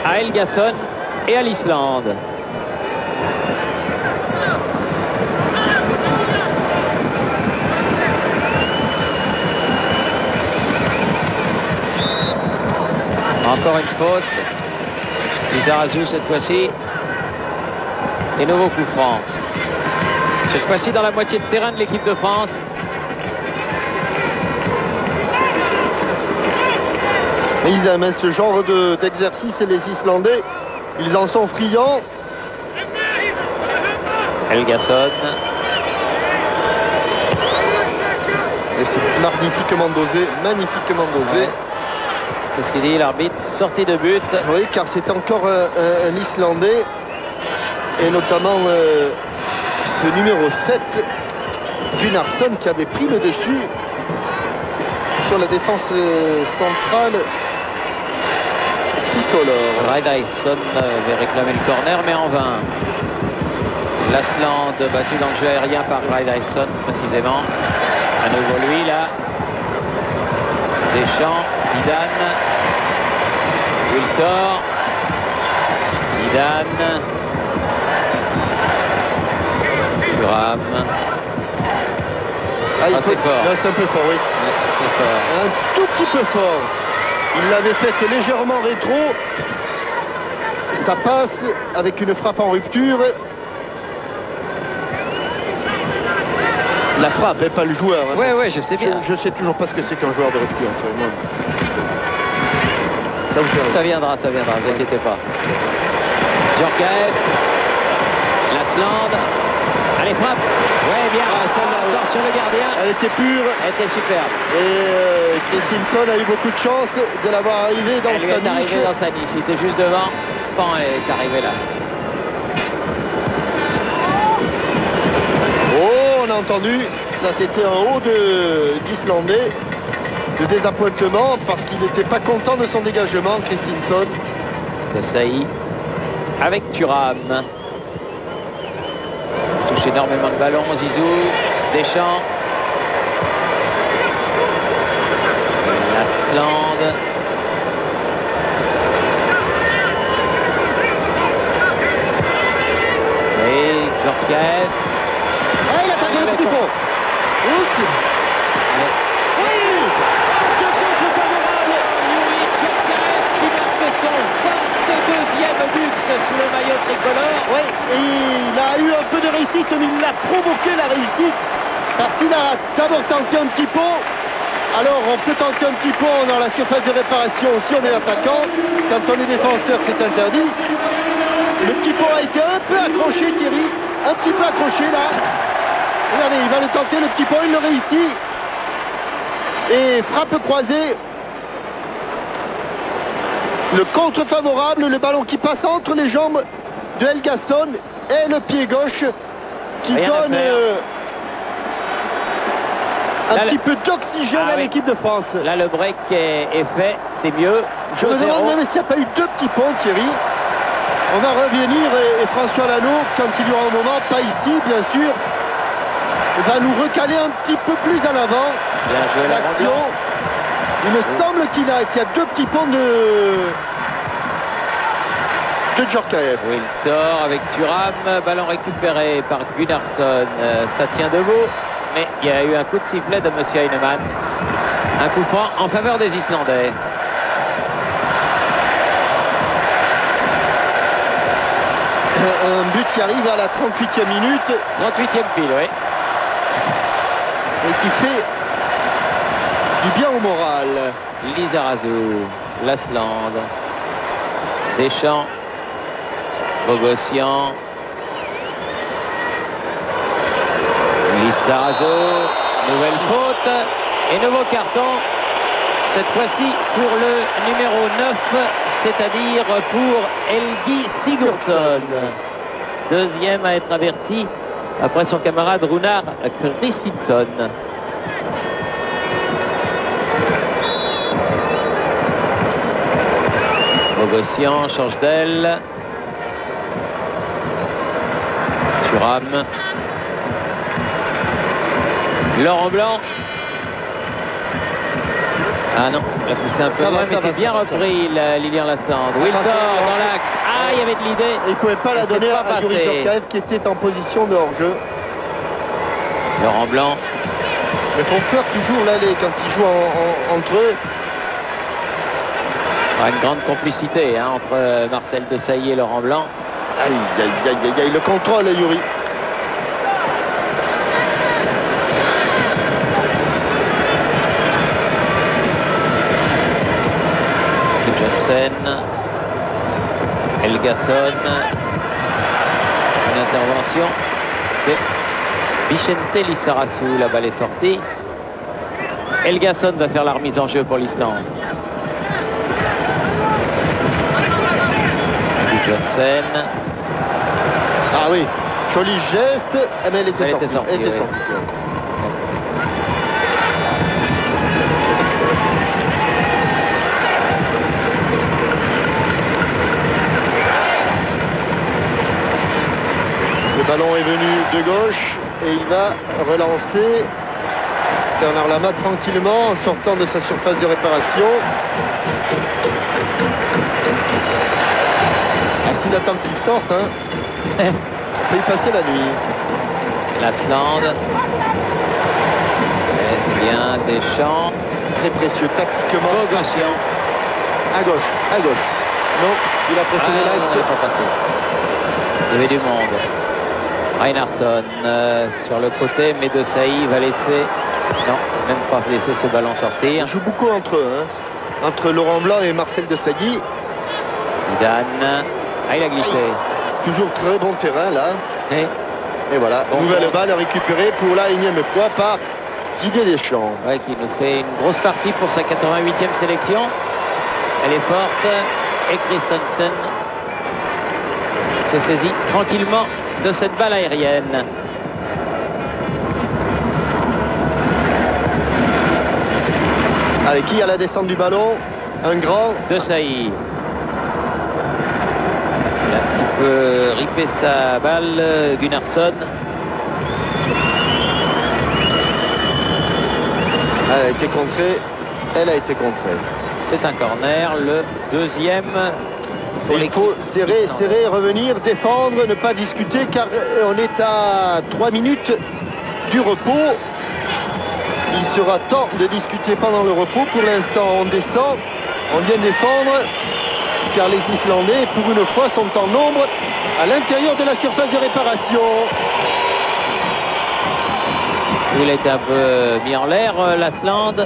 à Elgasson et à l'Islande. Encore une faute. Lizarazu cette fois-ci. Et nouveau coup franc. Cette fois-ci dans la moitié de terrain de l'équipe de France. Ils aiment ce genre d'exercice, les Islandais. Ils en sont friands. Elgasson. Et c'est magnifiquement dosé, Ouais. Qu'est-ce qu'il dit l'arbitre? Sortie de but. Oui, car c'est encore un Islandais. Et notamment ce numéro 7, Gunnarsson, qui avait pris le dessus sur la défense centrale tricolore. Rydason avait réclamé le corner, mais en vain. Lasland battu dans le jeu aérien par Rydason, précisément. À nouveau lui, là. Deschamps, Zidane. Wiltor. Zidane. Thuram. C'est fort. Là, c'est un peu fort, oui. Ouais, c'est fort. Un tout petit peu fort. Il l'avait fait légèrement rétro. Ça passe avec une frappe en rupture. La frappe, et pas le joueur. Hein, Ouais, je sais bien. Je sais toujours pas ce que c'est qu'un joueur de rupture. Moi. Ça vous fait rire. Ça viendra, ne vous inquiétez pas. Djorkaeff. Lasland. Allez, frappe. Ouais, bien. Encore sur le gardien. Elle était pure. Elle était superbe. Et Christensen a eu beaucoup de chance de l'avoir arrivé dans Elle lui sa est niche. arrivée dans sa niche. Il était juste devant. Pan est arrivé là. Oh, on a entendu. Ça, c'était un haut d'Islandais. De désappointement parce qu'il n'était pas content de son dégagement, Christensen. De Saïd. Avec Thuram. Touche énormément de ballons, Zizou. Deschamps. Lasland. Et Djorkaeff. Ah, il a tenté le petit pont. Ouf. Oui. Deux contre favorable. Yuri Djorkaeff qui marque son 22e but sous le maillot tricolore. Oui, il a eu un peu de réussite, mais il a provoqué la réussite parce qu'il a d'abord tenté un petit pont. Alors on peut tenter un petit pont dans la surface de réparation si on est attaquant. Quand on est défenseur, c'est interdit. Le petit pont a été un peu accroché, Thierry. Un petit peu accroché là. Regardez, il va le tenter, le petit pont, il le réussit. Et frappe croisée. Le contre favorable, le ballon qui passe entre les jambes de Helgason et le pied gauche qui Rien à donne faire. un Là, petit peu d'oxygène Ah à oui. l'équipe de France. Là, le break est fait, c'est mieux. Je me 2-0. demande même s'il n'y a pas eu deux petits ponts, Thierry. On va revenir et François Lano, quand il y aura un moment, pas ici bien sûr, va nous recaler un petit peu plus en avant Bien joué, la l'action. Blanc. Il me semble qu'il y a deux petits ponts de Djorkaeff. Wiltor avec Thuram, ballon récupéré par Gunnarsson. Ça tient debout, mais il y a eu un coup de sifflet de M. Heinemann. Un coup franc en faveur des Islandais. Un but qui arrive à la 38e minute 38e pile, oui. et qui fait du bien au moral. Lizarazu, Lasland, Deschamps, Bogossian, Lizarazu, nouvelle faute et nouveau carton. Cette fois-ci pour le numéro 9, c'est-à-dire pour Helgi Sigurdsson. Deuxième à être averti après son camarade Runar Kristinsson. Bogossian change d'aile. Thuram. Laurent Blanc. Ah non, il a poussé un peu Ça loin, va, mais ça c'est va, bien ça va, ça repris Lilian Lasland. Wiltor dans hors-jeu. l'axe. Ah, il y avait de l'idée. Et il ne pouvait pas la C'est donner pas à Yuri passé. Djorkaeff qui était en position de hors-jeu. Laurent Blanc. Ils font peur toujours là quand ils jouent entre eux. Ah, une grande complicité hein, entre Marcel Desailly et Laurent Blanc. Aïe, aïe, aïe, aïe, aïe, le contrôle, Yuri. Johnson. Helgason. Une intervention de Vicente Lizarazu. La balle est sortie. Helgason va faire la remise en jeu pour l'Islande. Johnson. Ah oui, joli geste, mais elle était Elle sortie. était sortie, Elle était oui. sortie. Ce ballon est venu de gauche et il va relancer Bernard Lama tranquillement en sortant de sa surface de réparation. Ah, s'il attend qu'il sorte, hein, on peut y passer la nuit. Lasland. C'est bien. Deschamps. Très précieux tactiquement. Bogossian. À gauche, à gauche. Non, il a préféré Ah, l'axe. non, elle est pas passé. Il y avait du monde. Reinarsson sur le côté, mais Desailly va laisser. Non, même pas laisser ce ballon sortir. On joue beaucoup entre eux, hein. Entre Laurent Blanc et Marcel Desailly. Zidane. Ah, il a glissé. Toujours très bon terrain là. Et, Et voilà, Bon, nouvelle bon. balle récupérée pour la énième fois par Didier Deschamps. ouais, qui nous fait une grosse partie pour sa 88e sélection. Elle est forte. Et Christensen se saisit tranquillement de cette balle aérienne. Allez, qui à la descente du ballon? Un grand. Desailly. Il a un petit peu ripé sa balle, Gunnarsson. Elle a été contrée. Elle a été contrée. C'est un corner, le deuxième. Et il faut serrer, serrer, revenir, défendre, ne pas discuter car on est à 3 minutes du repos. Il sera temps de discuter pendant le repos. Pour l'instant, on descend, on vient défendre. car les Islandais, pour une fois, sont en nombre à l'intérieur de la surface de réparation. Il a été un peu mis en l'air, l'Asland.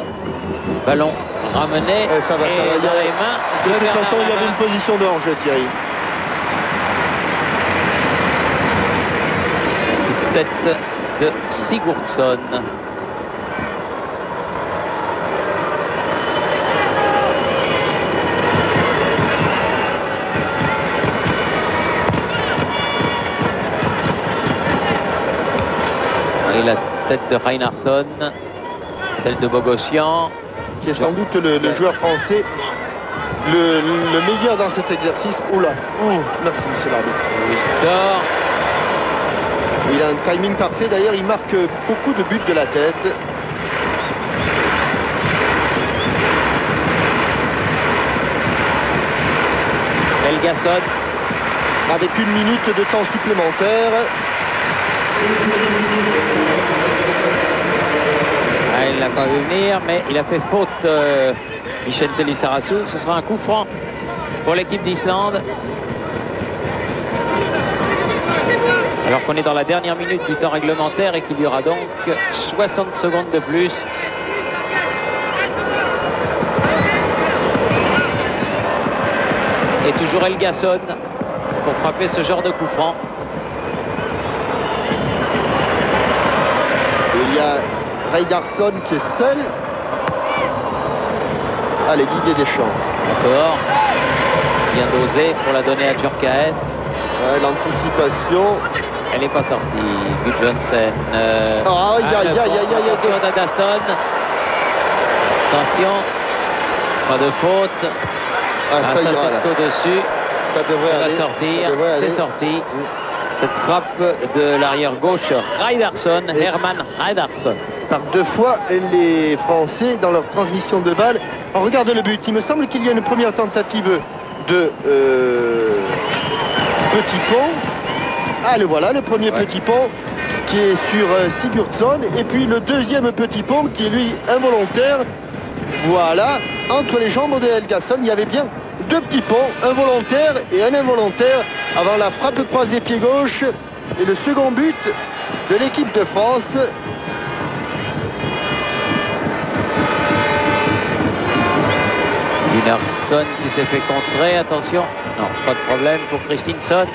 Ballon ramené Ça va. dans les mains. De toute façon, il y avait une position de hors-jeu, Thierry. Tête de Sigurdsson. Et la tête de Reinhardsson, celle de Bogossian. Qui est sans doute le joueur français le meilleur dans cet exercice. Oula, merci monsieur l'arbitre. Victor. Il a un timing parfait, d'ailleurs il marque beaucoup de buts de la tête. Helgason. Avec 1 minute de temps supplémentaire. Ah, il l'a pas vu venir, mais il a fait faute, Vicente Lizarazu. Ce sera un coup franc pour l'équipe d'Islande. Alors qu'on est dans la dernière minute du temps réglementaire et qu'il y aura donc 60 secondes de plus. Et toujours Helgason pour frapper ce genre de coup franc. Il y a Reinhardsson qui est seul. Allez, Didier Deschamps. Encore. Bien dosé pour la donner à Djurkaeff. L'anticipation. Elle n'est pas sortie. Gudjonsen. Attention d'Adasson. Attention. Pas de faute. Ça ira, c'est au-dessus. Ça devrait aller. Va sortir. C'est sorti. Cette frappe de l'arrière gauche, Reinhardsson, Hermann Reinhardsson. Par 2 fois les Français dans leur transmission de balle. On regarde le but. Il me semble qu'il y a une première tentative de petit pont. Ah, le voilà, le premier petit pont qui est sur Sigurdsson. Et puis le deuxième petit pont qui est lui involontaire. Voilà, entre les jambes de Helgason, il y avait bien 2 petits ponts, un volontaire et un involontaire avant la frappe croisée pied gauche. Et le second but de l'équipe de France. Gunnarsson qui s'est fait contrer, attention. Non, pas de problème pour Christinsson.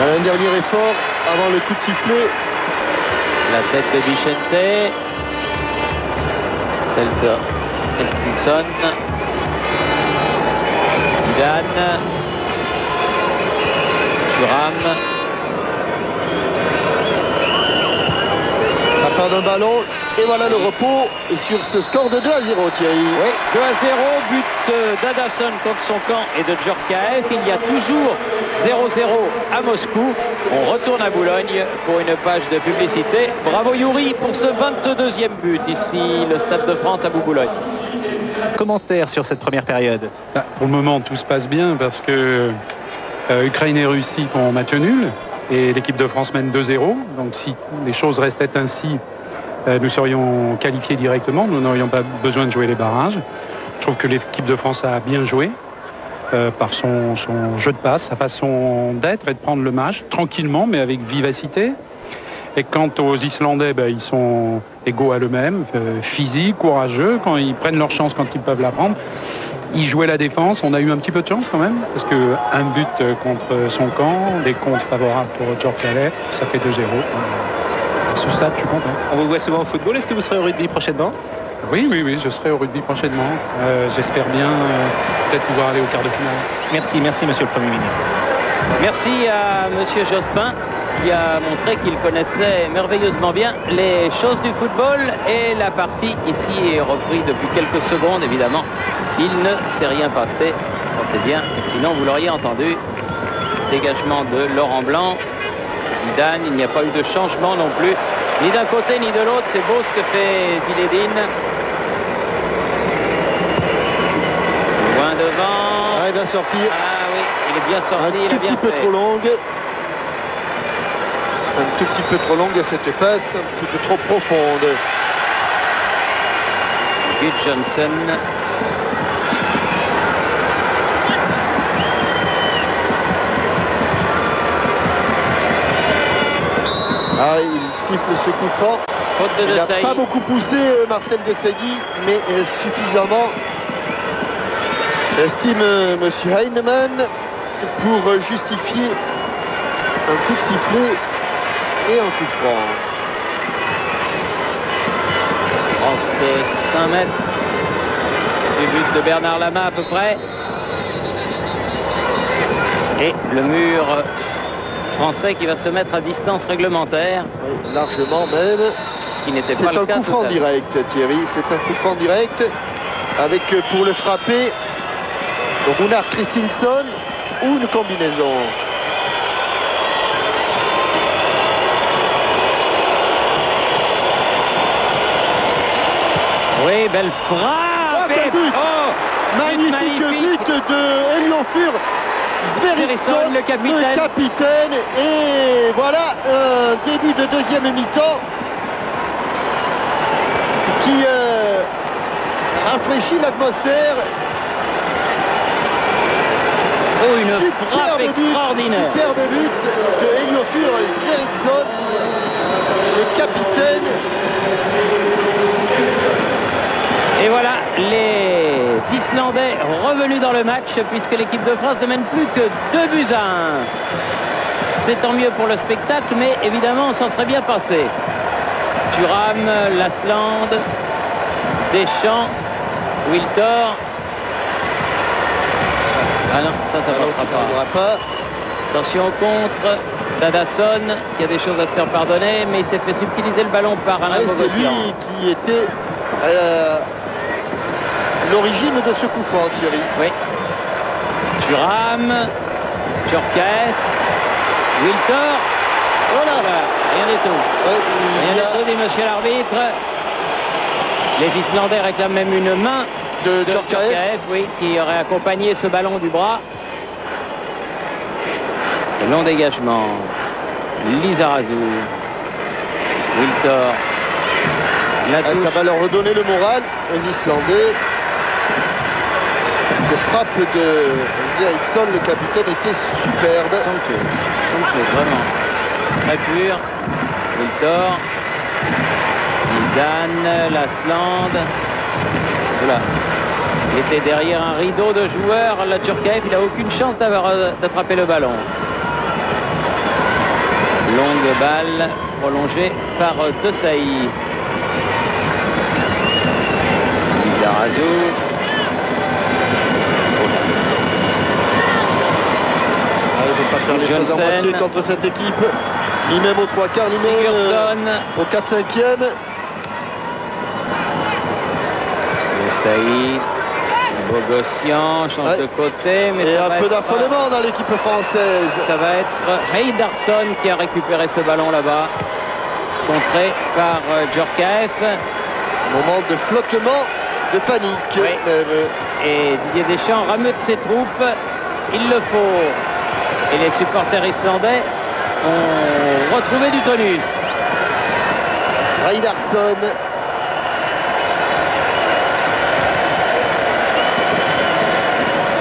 Un dernier effort avant le coup de sifflet. La tête de Vicente. Celle de Christinsson. Zidane. Thuram. La part d'un ballon. Et voilà le repos sur ce score de 2-0, Thierry. Oui, 2-0, but d'Adasson contre son camp et de Djurkaeff. Il y a toujours 0-0 à Moscou. On retourne à Boulogne pour une page de publicité. Bravo Youri pour ce 22e but. Ici, le Stade de France à Boulogne. Commentaire sur cette première période. Pour le moment, tout se passe bien parce que Ukraine et Russie font match nul et l'équipe de France mène 2-0. Donc si les choses restaient ainsi, nous serions qualifiés directement. Nous n'aurions pas besoin de jouer les barrages. Je trouve que l'équipe de France a bien joué par son jeu de passe, sa façon d'être et de prendre le match tranquillement mais avec vivacité. Et quant aux Islandais, ils sont égaux à eux-mêmes, physiques, courageux, quand ils prennent leur chance, quand ils peuvent la prendre. Ils jouaient la défense, on a eu un petit peu de chance quand même, parce qu'un but contre son camp, des comptes favorables pour Djurkaeff, ça fait 2-0. À ce stade, je suis content. On vous voit souvent au football, est-ce que vous serez au rugby prochainement? Oui, je serai au rugby prochainement. J'espère bien peut-être pouvoir aller au quart de finale. Merci monsieur le Premier ministre. Merci à monsieur Jospin qui a montré qu'il connaissait merveilleusement bien les choses du football et la partie ici est reprise depuis quelques secondes évidemment. Il ne s'est rien passé, c'est bien, et sinon vous l'auriez entendu. Dégagement de Laurent Blanc, Zidane, il n'y a pas eu de changement non plus, ni d'un côté ni de l'autre, c'est beau ce que fait Zinedine. Loin devant. Ah, il va sortir. Ah oui, il est bien sorti, il a bien Un tout petit peu fait. trop longue. Un tout petit peu trop longue cette passe, un petit peu trop profonde. Gudjohnsen. Ah, il siffle ce coup franc. Faute de Il n'a Desailly. pas beaucoup poussé Marcel Desailly, mais suffisamment, estime Monsieur Heinemann, pour justifier un coup de sifflet et un coup franc. 35 mètres du but de Bernard Lama à peu près. Et le mur français qui va se mettre à distance réglementaire, Oui, largement même. ce qui n'était C'est pas le un cas coup tout franc à l'heure. direct, Thierry. C'est un coup franc direct avec pour le frapper Runar Christensen ou une combinaison. Oui, belle Oh, frappe. quel Et- but! Oh, Magnifique but de Eliofur Sverrisson, le capitaine. capitaine. Et voilà un début de deuxième mi-temps qui rafraîchit l'atmosphère. Oh, une Superbe frappe but, extraordinaire. Superbe but de Eliofur Sverrisson, le capitaine. Et voilà les Islandais revenus dans le match puisque l'équipe de France ne mène plus que 2-1. C'est tant mieux pour le spectacle, mais évidemment on s'en serait bien passé. Thuram, Lasland, Deschamps, Wiltor. Ah non, ça passera pas. Pas. Attention au contre, Dadason qui a des choses à se faire pardonner, mais il s'est fait subtiliser le ballon par Alain Ouais, c'est lui Bogossian. qui était l'origine de ce coup franc, Thierry. Oui. Thuram, Djorkaeff, Wiltor. Voilà. Voilà, rien du tout. Ouais, il Rien y du a tout, dit monsieur l'arbitre. Les Islandais réclament même une main de de Djorkaeff. Djorkaeff, oui, qui aurait accompagné ce ballon du bras. Le long dégagement. Lizarazu. Wiltor. La Ah, touche. ça va leur redonner le moral aux Islandais. La frappe de Sverrisson, le capitaine, était superbe. Somptueux, vraiment. Très pur. Wiltor. Zidane, Lasland. Voilà. Il était derrière un rideau de joueurs. La Djorkaeff, il n'a aucune chance d'attraper le ballon. Longue balle prolongée par Desailly. Lizarazu. Ah, il ne faut pas faire les choses à Johnson. moitié contre cette équipe. Ni même aux trois quarts, ni même Sigurdsson. au 4/5e. Desailly. Bogossian change de côté, mais Et ça un va peu être- d'affolement dans l'équipe française. Ça va être Heidarsson qui a récupéré ce ballon là-bas, contré par Djorkaeff. Moment de flottement, de panique. Oui. Même. Et Didier Deschamps rameute ses troupes. Il le faut. Et les supporters islandais ont retrouvé du tonus. Heidarsson.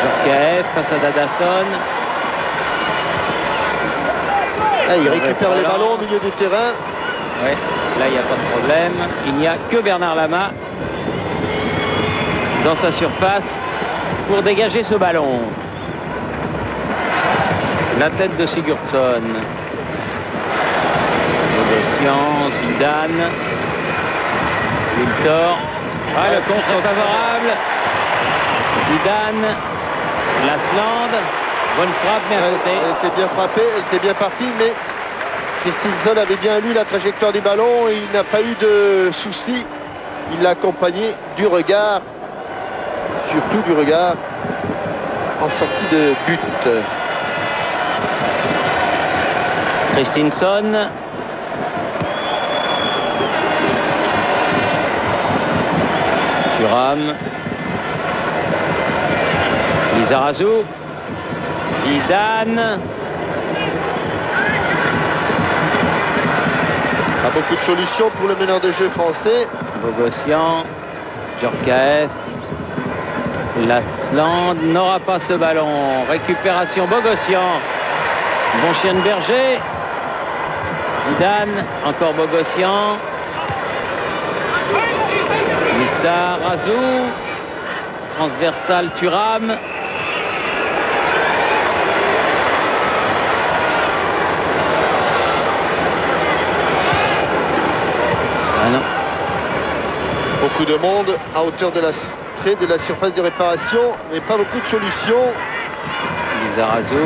Djorkaeff face à Dadason. Ah, il récupère les relance. ballons au milieu du terrain. Ouais, là il n'y a pas de problème. Il n'y a que Bernard Lama dans sa surface pour dégager ce ballon. La tête de Sigurdsson. Bogossian, Zidane, Wiltor. Ah, le contre est favorable. Zidane, Lasland. Bonne frappe, mais à côté. Elle était bien frappée, elle était bien partie, mais Christensen avait bien lu la trajectoire du ballon et il n'a pas eu de souci. Il l'a accompagné du regard, surtout du regard, en sortie de but. Christensen. Thuram. Lizarazu. Zidane. Pas beaucoup de solutions pour le meneur de jeu français. Bogossian. Djorkaeff. Lasland n'aura pas ce ballon. Récupération Bogossian. Bon chien de berger. Zidane, encore Bogossian. Issa Razou. Transversal Thuram. Ah non. Beaucoup de monde à hauteur de la surface de réparation, mais pas beaucoup de solutions. Lizarazu.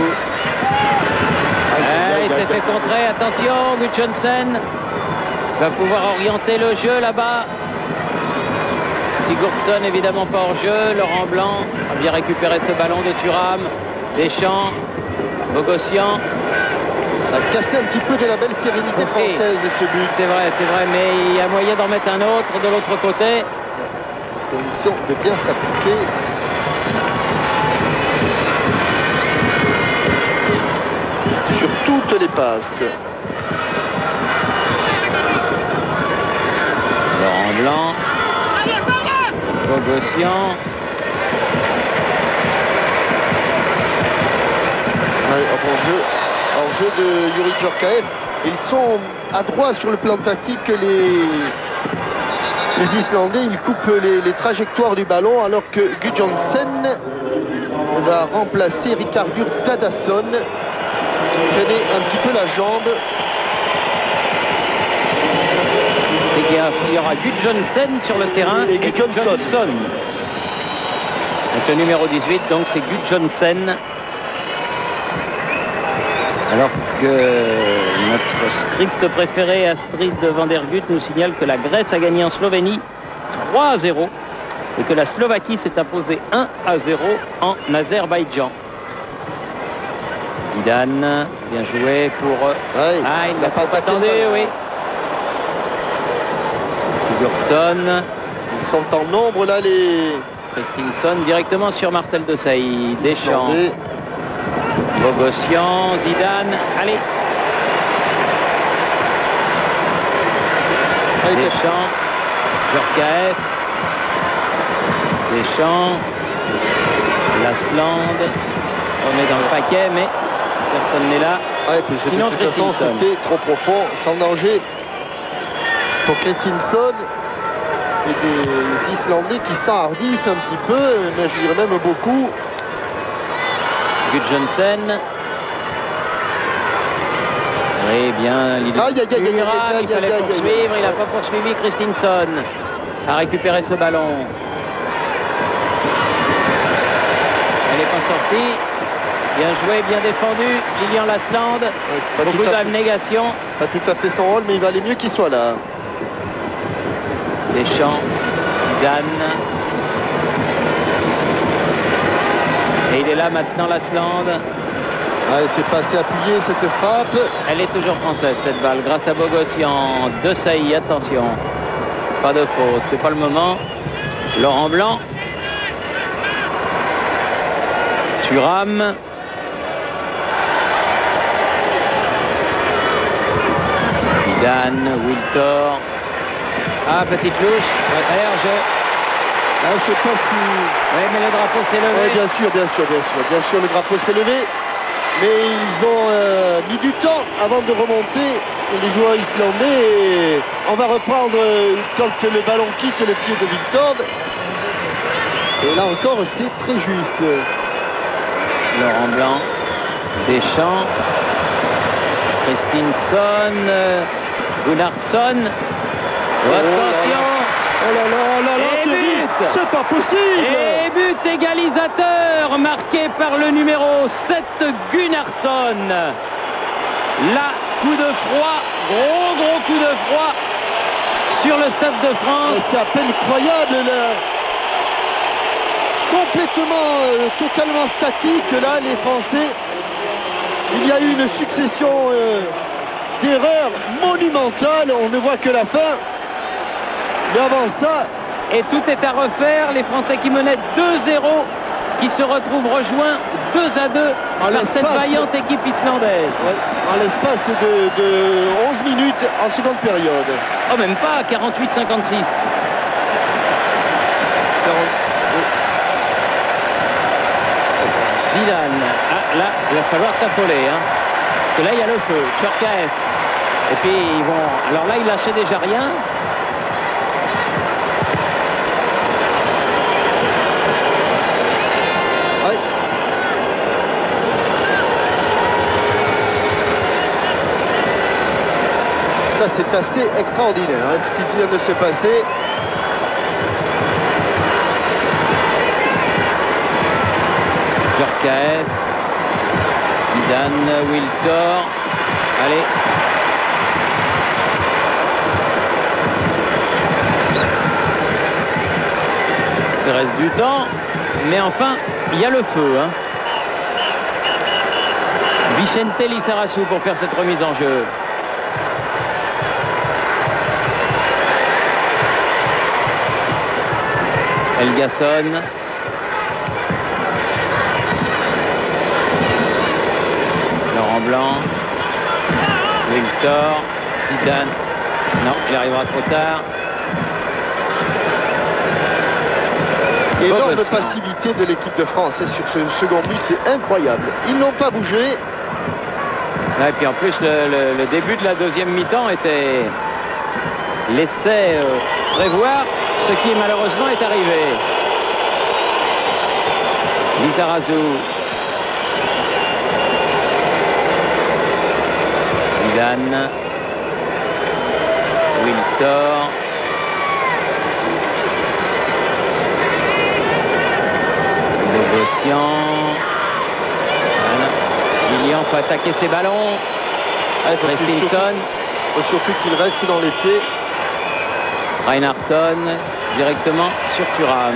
Il s'est fait contrer. Attention, Gudjonsen va pouvoir orienter le jeu là-bas. Sigurdsson évidemment pas hors jeu. Laurent Blanc a bien récupéré ce ballon de Thuram. Deschamps, Bogossian. Ça a cassé un petit peu de la belle sérénité française ce but. C'est vrai, mais il y a moyen d'en mettre un autre de l'autre côté. Condition de bien s'appliquer. Sur toutes les passes. Laurent Blanc. Bogossian. Hors jeu de Youri Djorkaeff. Ils sont adroits sur le plan tactique. Les Islandais, ils coupent les trajectoires du ballon alors que Gudjonsen va remplacer Rikardur Dadason qui traînait un petit peu la jambe. Et il y aura Gudjonsen sur le terrain et Gudjonsson. Avec le numéro 18, donc c'est Gudjonsen. Alors que notre script préféré, Astrid van der Gut, nous signale que la Grèce a gagné en Slovénie 3-0 et que la Slovaquie s'est imposée 1-0 en Azerbaïdjan. Zidane, bien joué pour... Ouais, il n'a pas attendu, oui. Sigurdsson. Ils sont en nombre là, les... Christinsson directement sur Marcel Desailly. Deschamps. Bogossian, Zidane, allez. Deschamps, Djorkaeff, Deschamps, Lasland, on est dans le paquet, mais personne n'est là. Sinon, de toute façon, c'était trop profond, sans danger pour Christinsson et des Islandais qui s'enhardissent un petit peu, mais je dirais même beaucoup. Gudjonsen. Oui, bien, il fallait poursuivre, il n'a pas poursuivi. Christinsson a récupéré ce ballon. Elle n'est pas sortie. Bien joué, bien défendu. Lilian Lasland. Beaucoup d'abnégation. Pas tout à fait son rôle, mais il valait mieux qu'il soit là. Deschamps, Zidane. Et il est là maintenant, Lasland. C'est passé appuyé cette frappe. Elle est toujours française cette balle grâce à Bogossian. Desailly, attention. Pas de faute, c'est pas le moment. Laurent Blanc. Thuram. Zidane, Wiltor. Petite louche. RG. Je ne sais pas si... Oui, mais le drapeau s'est levé. Bien sûr, le drapeau s'est levé. Mais ils ont mis du temps avant de remonter, les joueurs islandais. Et on va reprendre quand le ballon quitte le pied de Wiltord. Et là encore, c'est très juste. Laurent Blanc, Deschamps, Christinsson, Gunnarsson. Attention. Oh là là, c'est pas possible. Et but égalisateur marqué par le numéro 7 Gunnarsson. Là, coup de froid, gros coup de froid sur le Stade de France. C'est à peine croyable là. Complètement, totalement statique là, les Français. Il y a eu une succession d'erreurs monumentales. On ne voit que la fin. Mais avant ça... Et tout est à refaire. Les Français qui menaient 2-0, qui se retrouvent rejoints 2-2 par cette vaillante équipe islandaise. En l'espace de 11 minutes en seconde période. Oh, même pas, 48-56. Il va falloir s'affoler. Hein. Parce que là, il y a le feu. Tchorkaeff. Et puis, ils vont... Alors là, il lâchait déjà rien. Ouais. Ça, c'est assez extraordinaire, hein, ce qui vient de se passer. Djorkaeff, Zidane, Wiltor. Allez. Il reste du temps, mais enfin, il y a le feu. Hein. Vicente Lizarazu pour faire cette remise en jeu. Helgason. Laurent Blanc. Wiltor. Zidane. Non, il arrivera trop tard. Énorme passivité de l'équipe de France hein, sur ce second but, c'est incroyable. Ils n'ont pas bougé. Et puis en plus, le début de la deuxième mi-temps laissait prévoir ce qui malheureusement est arrivé. Lizarazu. Zidane. Wiltor. Bogossian. Voilà. Lilian faut attaquer ses ballons. Christensen. Il faut surtout qu'il reste dans les pieds. Reinhardsson directement sur Thuram.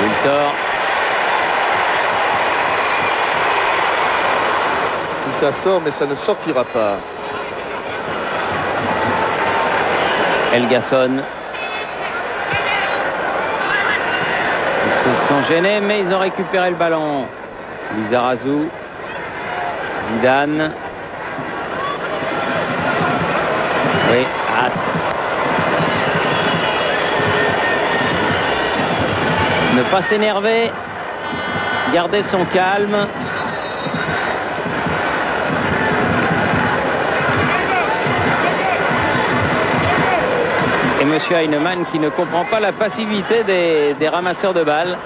Wiltor. Si ça sort, mais ça ne sortira pas. Helgason. Ils se sont gênés, mais ils ont récupéré le ballon. Lizarazu. Zidane. Oui. Ah. Ne pas s'énerver. Garder son calme. Et M. Heinemann qui ne comprend pas la passivité des ramasseurs de balles.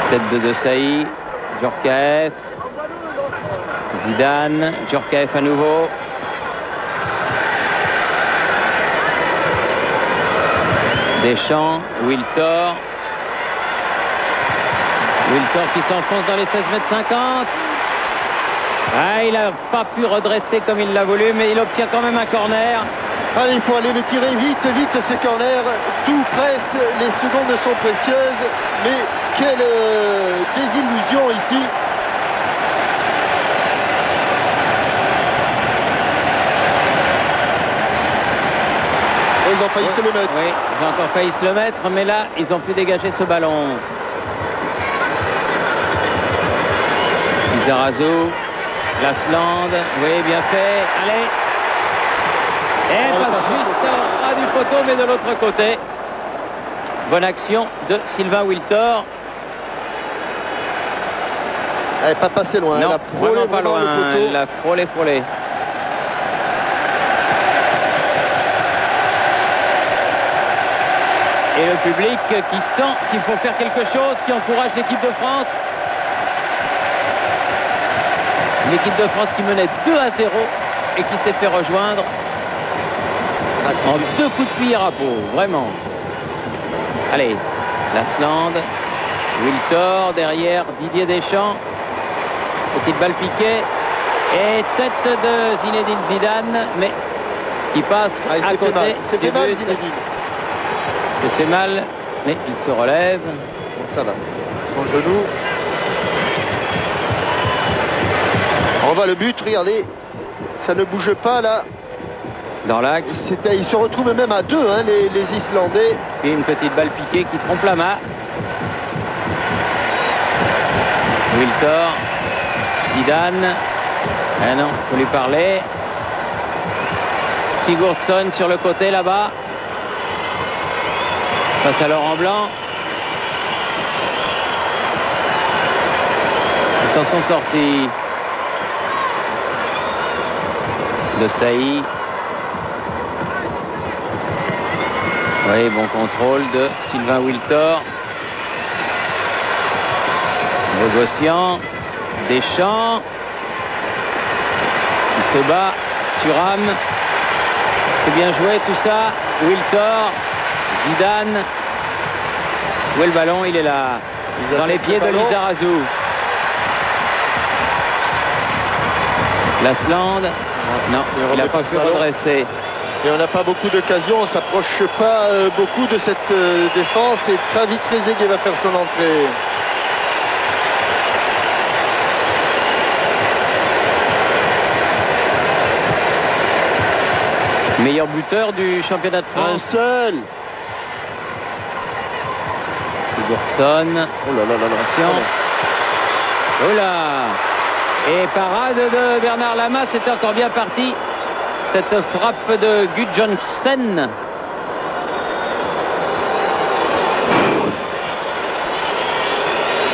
Tête de Desailly, Djorkaeff, Zidane, Djorkaeff à nouveau. Deschamps, Wiltor. Wiltor qui s'enfonce dans les 16,50 m. Ah, il n'a pas pu redresser comme il l'a voulu, mais il obtient quand même un corner. Allez, il faut aller le tirer vite, vite ce corner. Tout presse, les secondes sont précieuses, mais quelle désillusion ici. Ils ont failli se le mettre. Oui, ils ont encore failli se le mettre, mais là, ils ont pu dégager ce ballon. Lizarazu. Lasland, oui, bien fait. Allez. Et passe juste au ras du poteau, mais de l'autre côté. Bonne action de Sylvain Wiltor. Elle n'est pas passée loin. Non, elle a frôlé pas loin. Le poteau. Elle a frôlé. Et le public qui sent qu'il faut faire quelque chose, qui encourage l'équipe de France. L'équipe de France qui menait 2-0 et qui s'est fait rejoindre en 2 coups de cuillère à peau, vraiment. Allez, Lasland, Wiltor, derrière Didier Deschamps. Petite balle piquée et tête de Zinedine Zidane, mais qui passe à côté. C'est fait mal, Zinedine. C'est fait mal, mais il se relève. Bon, ça va. Son genou. On voit le but, regardez, ça ne bouge pas là. Dans l'axe. Ils se retrouvent même à 2, hein, les Islandais. Et une petite balle piquée qui trompe la main. Wiltor, Zidane. Ah non, il faut lui parler. Sigurdsson sur le côté là-bas. Face à Laurent Blanc. Ils s'en sont sortis. De Sailly. Oui, bon contrôle de Sylvain Wiltor. Bogossian. Deschamps. Il se bat. Thuram. C'est bien joué tout ça. Wiltor. Zidane. Où est le ballon? Il est là. Dans les pieds de Lizarazu. Lasland. Non, il n'a pas pu redresser. Et on n'a pas beaucoup d'occasions, on ne s'approche pas beaucoup de cette défense. Et très vite, Trezeguet va faire son entrée. Meilleur buteur du championnat de France. Un seul. Sigurdsson. Oh là là là là. Attention. Oh là. Et parade de Bernard Lama, c'était encore bien parti. Cette frappe de Gudjohnsen.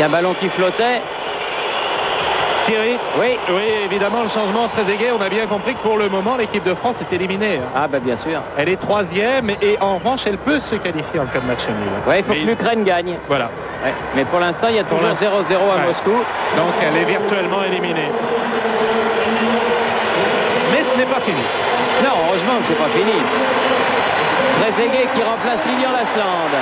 Un ballon qui flottait. Thierry, Oui. oui, évidemment, le changement très égay. On a bien compris que pour le moment, l'équipe de France est éliminée. Ah bah bien sûr. Elle est 3e et en revanche, elle peut se qualifier en cas de match nul. Ouais, il faut que l'Ukraine gagne. Voilà. Ouais. Mais pour l'instant, il y a toujours 0-0 à Moscou. Donc elle est virtuellement éliminée. Mais ce n'est pas fini. Non, heureusement que c'est pas fini. Trezeguet qui remplace Lilian Lasland.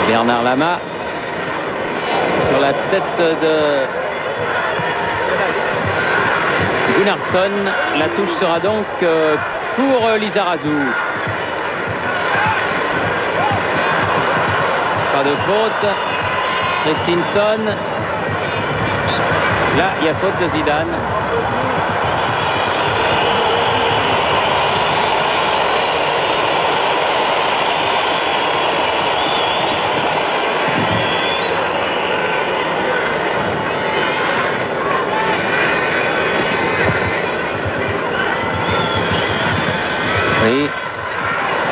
Bernard Lama sur la tête de Gunnarsson. La touche sera donc pour Lizarazu. Pas de faute. Christensen. Là, il y a faute de Zidane. Oui.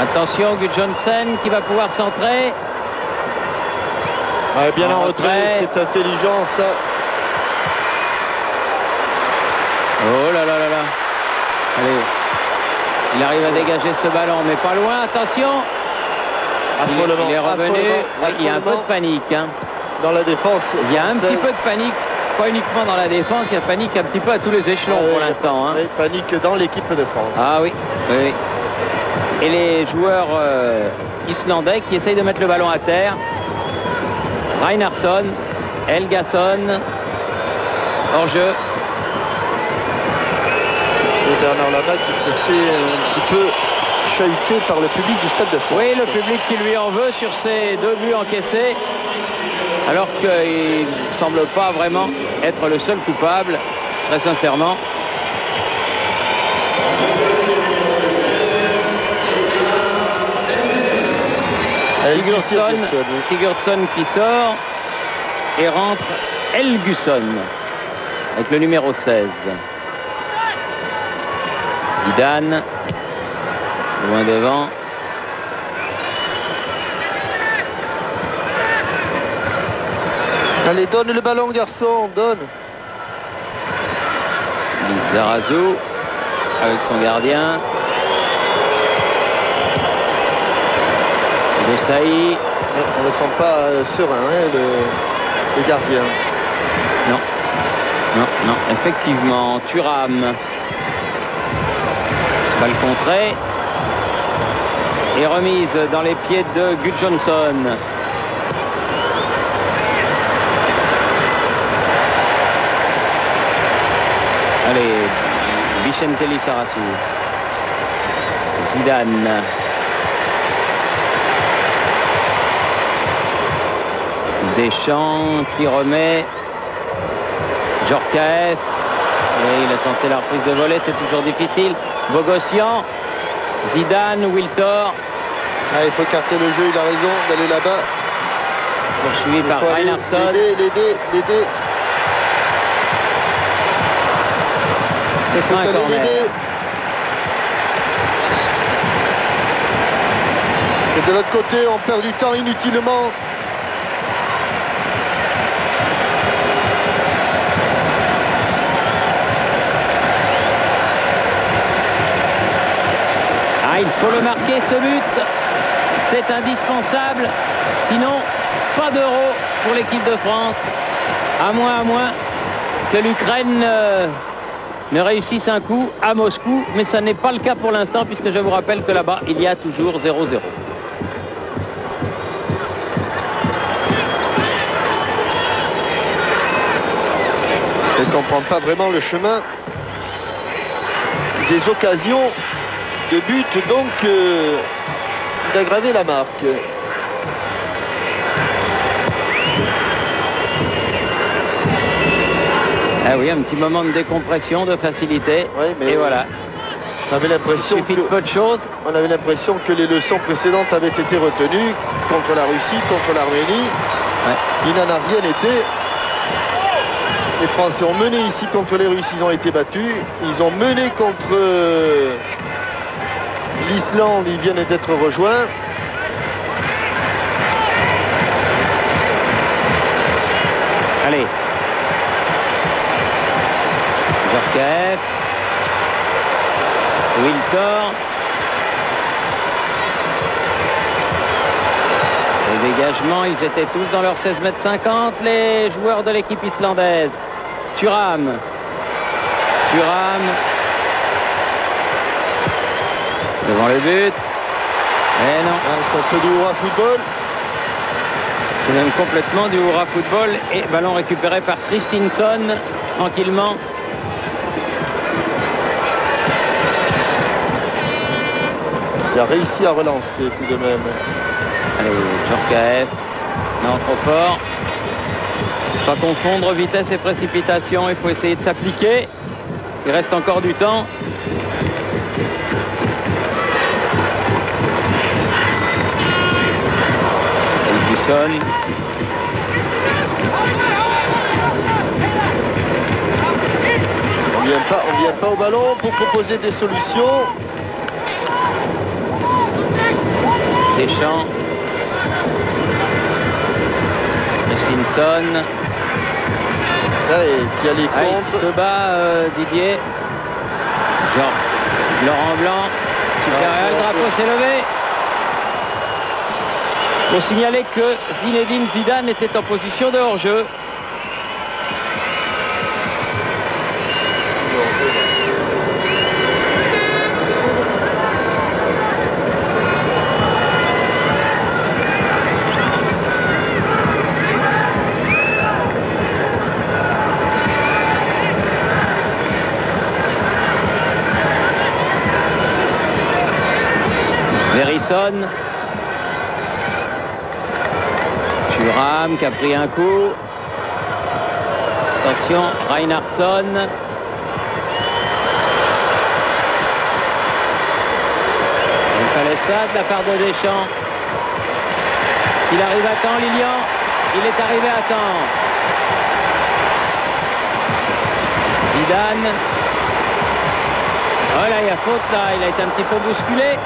Attention, Gudjohnsen qui va pouvoir centrer. Ouais, bien en retrait, c'est intelligent ça. Oh là là là là. Allez. Il arrive à dégager ce ballon, mais pas loin. Attention. Affolement, il est revenu. affolement, Ouais, il y a un peu de panique. Hein. dans la défense. Il y a un petit peu de panique. Pas uniquement dans la défense, il y a panique un petit peu à tous les échelons pour l'instant. Hein. Oui, panique dans l'équipe de France. Ah oui, oui, oui. Et les joueurs islandais qui essayent de mettre le ballon à terre. Reinhardsson, Helgason, hors-jeu. Et Bernard Lama qui se fait un petit peu chahuté par le public du Stade de France. Oui, le public qui lui en veut sur ses 2 buts encaissés. Alors qu'il ne semble pas vraiment être le seul coupable, très sincèrement. Sigurdsson qui sort et rentre Helgusson avec le numéro 16. Zidane, loin devant. Allez, donne le ballon, garçon, donne. Lizarazu avec son gardien. De Sailly. On ne le sent pas serein, hein, le gardien. Non, non, non, effectivement. Thuram. Balle contrée. Et remise dans les pieds de Gudjohnsen. Allez, Vicente Lizarazu. Zidane. Deschamps qui remet. Djorkaeff. Et il a tenté la reprise de volée, c'est toujours difficile. Bogossian. Zidane, Wiltor. Ah, il faut écarter le jeu, il a raison d'aller là-bas. Poursuivi par Reinhardsson. L'aider. Ce sera un allé corner. l'aider. Et de l'autre côté, on perd du temps inutilement. Ah, il faut le marquer, ce but. C'est indispensable. Sinon, pas d'euro pour l'équipe de France. À moins que l'Ukraine ne réussisse un coup à Moscou. Mais ça n'est pas le cas pour l'instant, puisque je vous rappelle que là-bas, il y a toujours 0-0. Elle ne comprend pas vraiment le chemin des occasions de but, donc d'aggraver la marque. Ah oui, un petit moment de décompression, de facilité. Oui, mais et voilà. On avait Il l'impression suffit de que, peu de choses. on avait l'impression que les leçons précédentes avaient été retenues contre la Russie, contre l'Arménie. Ouais. Il n'en a rien été. Les Français ont mené ici contre les Russes, ils ont été battus. Ils ont mené contre l'Islande, ils viennent d'être rejoints. Allez. Djorkaeff. Wiltor. Les dégagements, ils étaient tous dans leurs 16,50 m, les joueurs de l'équipe islandaise. Thuram. Devant le but. Et non. Ah, c'est un peu du hurrah football. C'est même complètement du hurrah football. Et ballon récupéré par Christinsson, tranquillement. Qui a réussi à relancer tout de même. Allez, Djorkaeff. Non, trop fort. Pas confondre vitesse et précipitation. Il faut essayer de s'appliquer. Il reste encore du temps. Buisson. On vient pas au ballon pour proposer des solutions. Deschamps. Christinsson. Allez, qui a les Ah, il contre. se bat, Didier. Laurent Blanc. Supérieur, le drapeau s'est levé. Il faut signaler que Zinedine Zidane était en position de hors-jeu. Verisson. Thuram qui a pris un coup. Attention, Reinhardsson. Il fallait ça de la part de Deschamps. S'il arrive à temps, Lilian, il est arrivé à temps. Zidane. Oh là, il y a faute là, il a été un petit peu bousculé.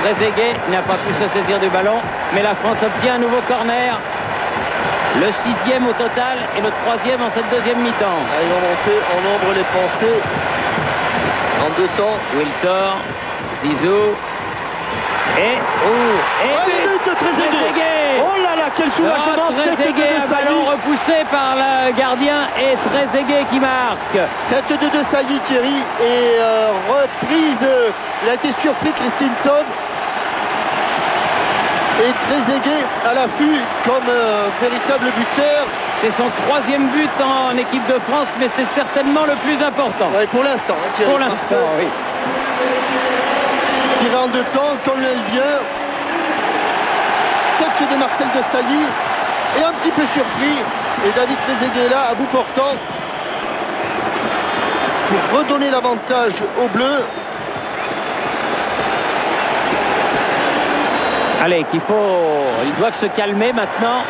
Trezeguet n'a pas pu se saisir du ballon, mais la France obtient un nouveau corner. Le 6e au total et le 3e en cette deuxième mi-temps. Ah, ils ont monté en nombre les Français en 2 temps. Wiltor, Zizou. Et le but de Trezeguet. Oh là là, quel soulagement. Tête de Trezeguet, un ballon Desailly. repoussé par le gardien et Trezeguet qui marque. Tête de Desailly, Thierry. Et reprise. Il a été surpris, Christinsson. Et Trezeguet à l'affût comme véritable buteur. C'est son 3e but en équipe de France, mais c'est certainement le plus important. Ouais, pour l'instant, hein, Thierry. Pour parce l'instant, que oui. tiré en 2 temps, comme elle vient. Tête de Marcel Desailly. Et un petit peu surpris. Et David Trezeguet est là, à bout portant. Pour redonner l'avantage aux Bleus. Allez, ils doivent se calmer maintenant,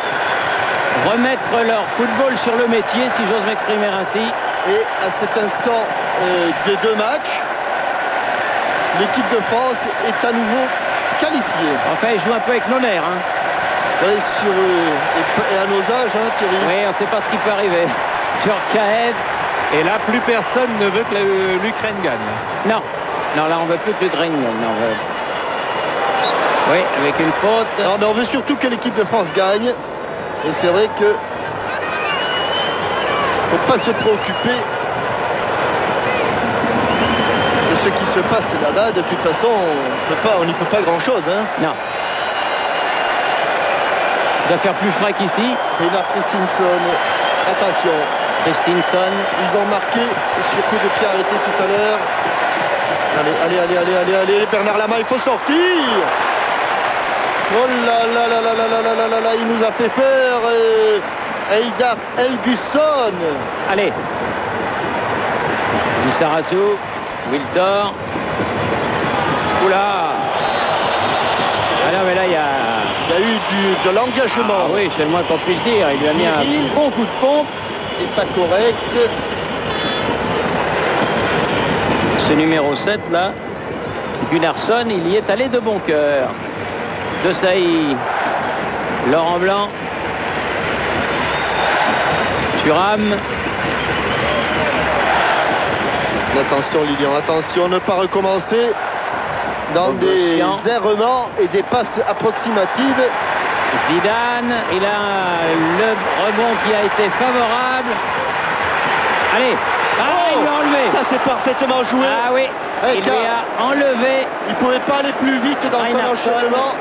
remettre leur football sur le métier, si j'ose m'exprimer ainsi. Et à cet instant, des 2 matchs. L'équipe de France est à nouveau qualifiée. Enfin, il joue un peu avec nos nerfs. Hein. Ouais, et à nos âges, hein, Thierry. Oui, on ne sait pas ce qui peut arriver. Djorkaeff. Et là, plus personne ne veut que l'Ukraine gagne. Non. Non, là, on ne veut plus que l'Ukraine gagne. Non, on veut... Oui, avec une faute. Non, mais on veut surtout que l'équipe de France gagne. Et c'est vrai que faut pas se préoccuper de ce qui se passe là-bas. De toute façon, on n'y peut pas grand-chose. Hein. Non. Il doit faire plus frais qu'ici. Et là, Christinsson, attention. Christinsson. Ils ont marqué sur coup de pied arrêté tout à l'heure. Allez, Bernard Lama, il faut sortir. Oh là là là là là là là là là, il nous a fait peur. Eidar Helgusson. Allez. Lissarazu. Wiltor. Oula. Ah non, mais là, il y a... Il y a eu de l'engagement. Ah oui, c'est le moins qu'on puisse dire. Il lui a mis Viril. un bon coup de pompe. Et pas correct. Ce numéro 7 là, Gunnarsson, il y est allé de bon cœur. De Sailly, Laurent Blanc, Thuram. Attention Lilian, attention, ne pas recommencer dans des errements et des passes approximatives. Zidane, il a le rebond qui a été favorable. Allez, il l'a enlevé. Ça c'est parfaitement joué. Ah oui, il lui a enlevé. Il ne pouvait pas aller plus vite dans son Einarsson. enchaînement.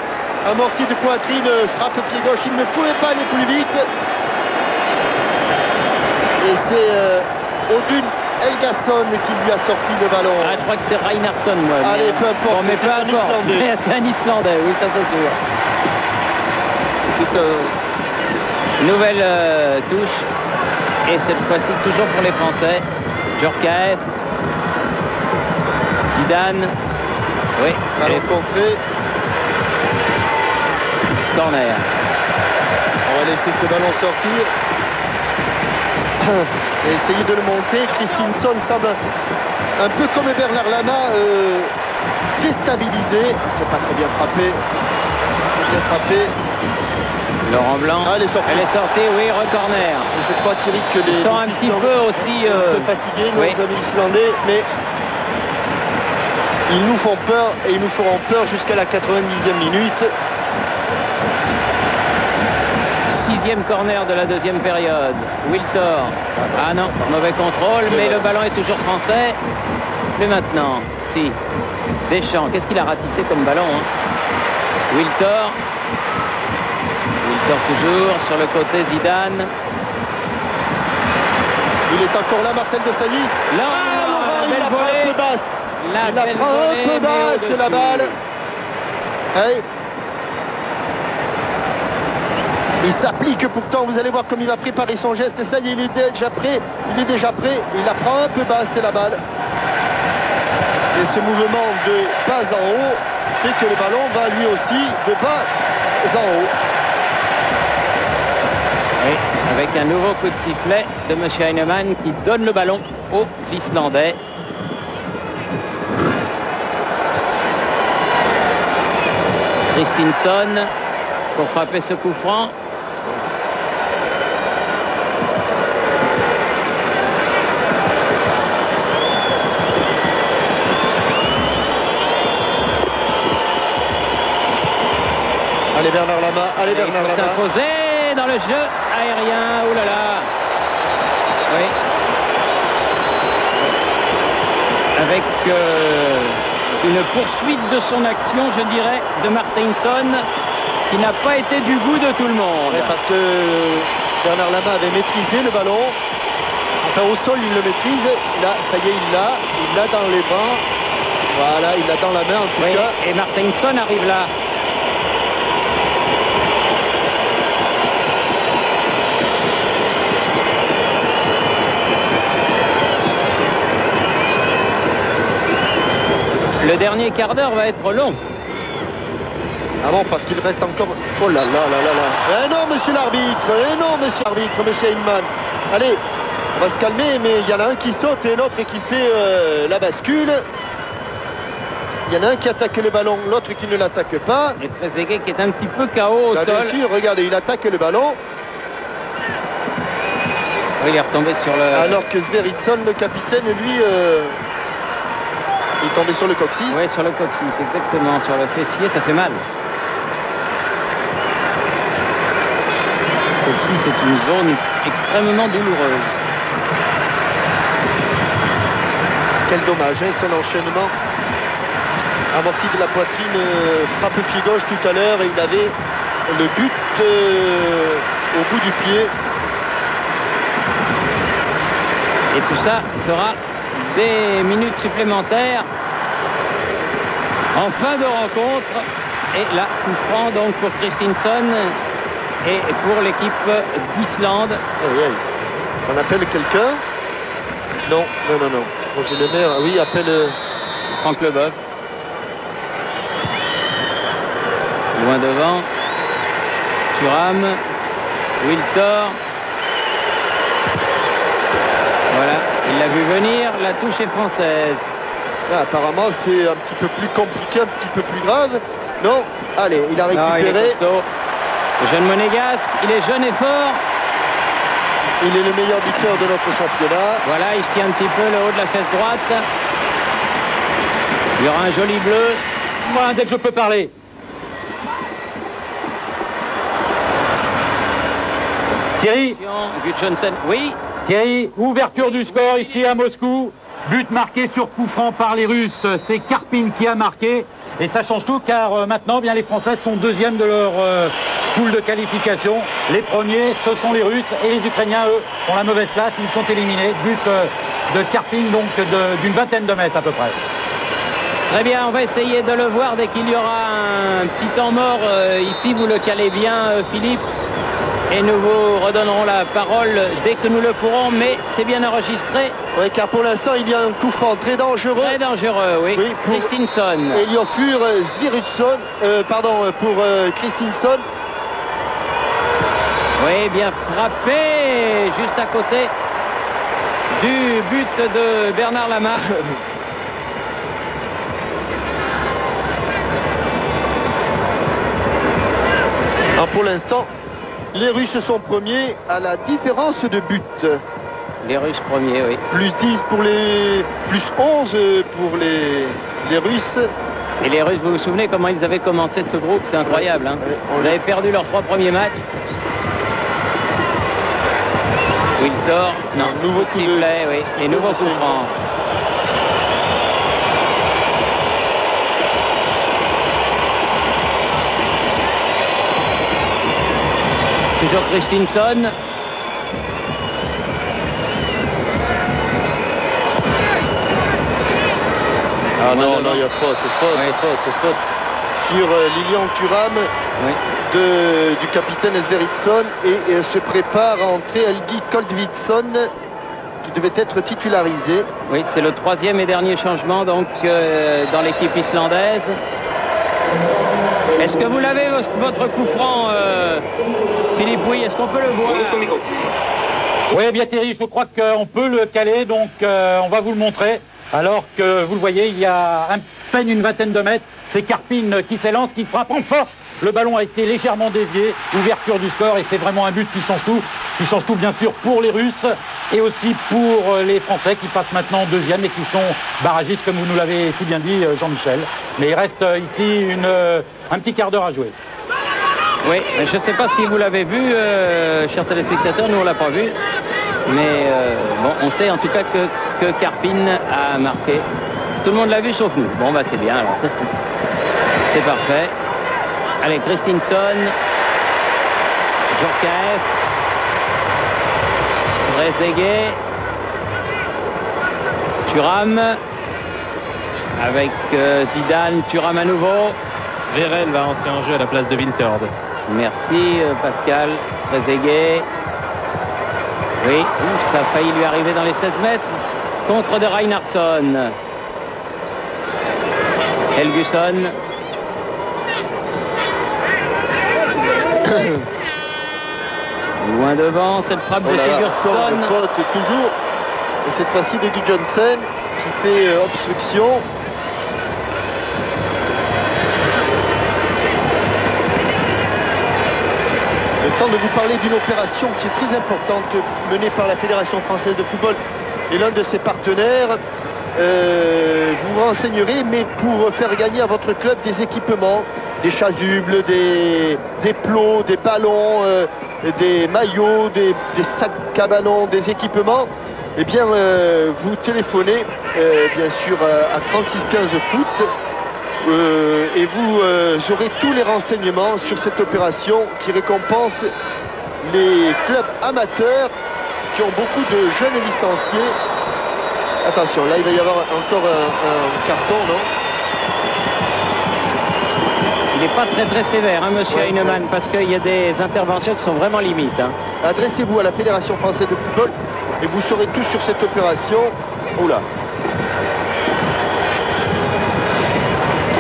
Amorti de poitrine, frappe pied gauche, il ne pouvait pas aller plus vite. Et c'est Odun Helgason qui lui a sorti le ballon. Ah, je crois que c'est Reinarsson, moi. Allez, peu importe, bon, mais c'est peu un importe. Islandais. C'est un Islandais, oui, ça c'est sûr. C'est un... Nouvelle touche. Et cette fois-ci, toujours pour les Français. Djorkaeff. Zidane. Oui. Ballon contré. Corner. On va laisser ce ballon sortir. Et essayer de le monter. Christinsson semble un peu comme Bernard Lama déstabilisé. C'est pas très bien frappé. Bien frappé. Laurent Blanc. Ah, elle est sortie. Oui, re-corner. Je crois, Thierry, que les Ils sont un petit peu aussi... un peu fatigués, nos oui. amis islandais, mais ils nous font peur et ils nous feront peur jusqu'à la 90e minute. 6e corner de la deuxième période. Wiltor. Ah non, mauvais contrôle, mais le ballon est toujours français. Mais maintenant, si. Deschamps, qu'est-ce qu'il a ratissé comme ballon, hein? Wiltor. Wiltor toujours sur le côté, Zidane. Il est encore là, Marcel Desailly. Là, Laurent, il belle la prend un volée. peu basse. La Il la belle prend un volée, peu mais basse, au-dessus. la balle. Hey. Il s'applique pourtant, vous allez voir comme il va préparer son geste. Ça y est, il est déjà prêt. Il est déjà prêt. Il la prend un peu basse, c'est la balle. Et ce mouvement de bas en haut fait que le ballon va lui aussi de bas en haut. Et avec un nouveau coup de sifflet de M. Heinemann qui donne le ballon aux Islandais. Christinsson pour frapper ce coup franc. Allez Bernard Lama, allez Il Bernard faut Lama. s'imposer dans le jeu aérien. Ouh là là. Oui. Avec une poursuite de son action, je dirais, de Martinsson, qui n'a pas été du goût de tout le monde. Ouais, parce que Bernard Lama avait maîtrisé le ballon. Enfin, au sol, il le maîtrise. Là, ça y est, il l'a dans les bras. Voilà, il l'a dans la main en tout Oui, cas. et Martinsson arrive là. Le dernier quart d'heure va être long. Ah bon, parce qu'il reste encore... Oh là là là là là. Eh non, monsieur l'arbitre. Eh non, monsieur l'arbitre, monsieur Heinemann. Allez, On va se calmer, mais il y en a un qui saute et l'autre qui fait la bascule. Il y en a un qui attaque le ballon, l'autre qui ne l'attaque pas. Et Trezeguet qui est un petit peu KO au Là, sol. bien sûr, regardez, il attaque le ballon. Oui, il est retombé sur le... Alors que Sveritsson, le capitaine, lui, il est tombé sur le coccyx. Oui, sur le coccyx, exactement. Sur le fessier, ça fait mal. Le coccyx, c'est une zone extrêmement douloureuse. Quel dommage, hein, son enchaînement. Amorti de la poitrine, frappe pied gauche tout à l'heure et il avait le but au bout du pied. Et tout ça fera des minutes supplémentaires en fin de rencontre. Et là, coup franc donc pour Christinsson et pour l'équipe d'Islande. Aïe, aïe. On appelle quelqu'un? Non, non, non, non. Roger Lemaire, oui, appelle... Franck Leboeuf. Loin devant. Thuram. Wiltor. Voilà, il l'a vu venir. La touche est française. Ah, apparemment, c'est un petit peu plus compliqué, un petit peu plus grave. Non, allez, il a Non, il est récupéré. costaud. Le jeune monégasque, il est jeune et fort. Il est le meilleur buteur de notre championnat. Voilà, il se tient un petit peu le haut de la fesse droite. Il y aura un joli bleu. Moi, dès que je peux parler. Thierry, Gudjonsen, oui. Thierry, ouverture du score ici à Moscou. But marqué sur coup franc par les Russes. C'est Karpin qui a marqué. Et ça change tout car maintenant, bien, les Français sont deuxièmes de leur poule de qualification. Les premiers, ce sont les Russes. Et les Ukrainiens, eux, ont la mauvaise place. Ils sont éliminés. But de Karpin, donc d'une vingtaine de mètres à peu près. Très bien, on va essayer de le voir dès qu'il y aura un petit temps mort ici. Vous le calez bien, Philippe. Et nous vous redonnerons la parole dès que nous le pourrons, mais c'est bien enregistré. Oui, car pour l'instant, il y a un coup franc très dangereux. Très dangereux, oui. Oui, pour Christinsson. Eliofur Svirutsson, pour Christinsson. Oui, bien frappé, juste à côté du but de Bernard Lama. Alors pour l'instant, les Russes sont premiers à la différence de but. Les Russes premiers, oui. Plus 10 pour les... plus 11 pour les Russes. Et les Russes, vous vous souvenez comment ils avaient commencé ce groupe? C'est incroyable. Hein. Ils avaient perdu leurs 3 premiers matchs. Wiltor, non, nouveau coup de sifflet, oui. Et nouveau coup franc. Toujours Christinsson. Ah non, il y a faute sur Lilian Thuram Oui. du capitaine Sveritsson et se prépare à entrer Helgi Koldvidsson qui devait être titularisé. Oui, c'est le 3e et dernier changement donc dans l'équipe islandaise. Est-ce que vous l'avez, votre coup franc, Philippe? Oui, est-ce qu'on peut le voir? Oui, bien Thierry, je crois qu'on peut le caler, donc on va vous le montrer. Alors que vous le voyez, il y a à peine une vingtaine de mètres, c'est Karpin qui s'élance, qui frappe en force. Le ballon a été légèrement dévié, ouverture du score et c'est vraiment un but qui change tout. Qui change tout bien sûr pour les Russes et aussi pour les Français qui passent maintenant en deuxième et qui sont barragistes comme vous nous l'avez si bien dit Jean-Michel. Mais il reste ici un petit quart d'heure à jouer. Oui, je ne sais pas si vous l'avez vu, chers téléspectateurs, nous on l'a pas vu. Mais bon, on sait en tout cas que Karpin a marqué. Tout le monde l'a vu sauf nous. Bon, bah c'est bien alors. C'est parfait. Allez, Christinsson, Djorkaeff, Trezeguet, Thuram, avec Zidane, Thuram à nouveau. Vérel va entrer en jeu à la place de Wiltord. Merci Pascal. Trezeguet. Oui, ça a failli lui arriver dans les 16 mètres. Contre de Reinhardsson. Helgusson. Loin Loin devant, cette frappe de Sigurdsson. Faute toujours. Et cette fois-ci de Gudjohnsen qui fait obstruction. Le temps de vous parler d'une opération qui est très importante menée par la Fédération française de football et l'un de ses partenaires. Vous vous renseignerez, mais pour faire gagner à votre club des équipements, des chasubles, des plots, des ballons, des maillots, des sacs à ballons, des équipements, eh bien vous téléphonez bien sûr à 3615 foot et vous aurez tous les renseignements sur cette opération qui récompense les clubs amateurs qui ont beaucoup de jeunes licenciés. Attention, là il va y avoir encore un carton, non? Il n'est pas très sévère, hein, monsieur Heinemann, parce qu'il y a des interventions qui sont vraiment limites. Hein. Adressez-vous à la Fédération française de football et vous saurez tout sur cette opération. Oula.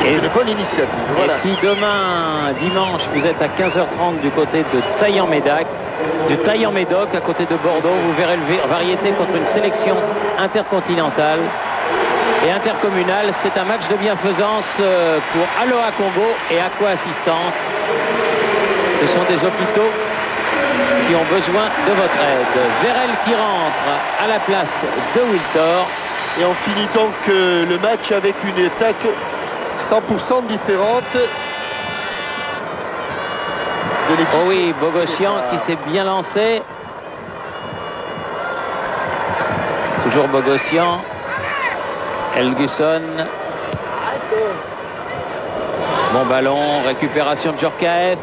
Et une bonne initiative. Voilà. Et si demain, dimanche, vous êtes à 15h30 du côté de Taillan-Médoc, à côté de Bordeaux, vous verrez le variété contre une sélection intercontinentale et intercommunale. C'est un match de bienfaisance pour Aloha Congo et Aqua Assistance. Ce sont des hôpitaux qui ont besoin de votre aide. Vérel qui rentre à la place de Wiltor. Et on finit donc le match avec une attaque 100% différente de l'équipe. Oh oui, Bogossian qui s'est bien lancé. Toujours Bogossian. Elgusson. Bon ballon, récupération de Djorkaeff.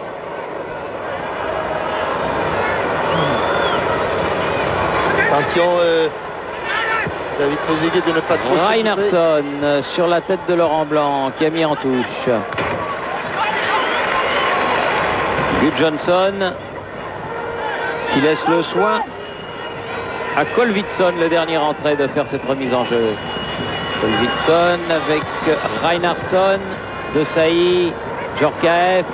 Attention, David Trezeguet de ne pas trop Reinhardsson sur la tête de Laurent Blanc qui a mis en touche. Gudjohnsen qui laisse le soin à Kolvitsson, le dernier rentré, de faire cette remise en jeu. Kolvitsson avec Reinhardsson, De Sailly, Djorkaeff.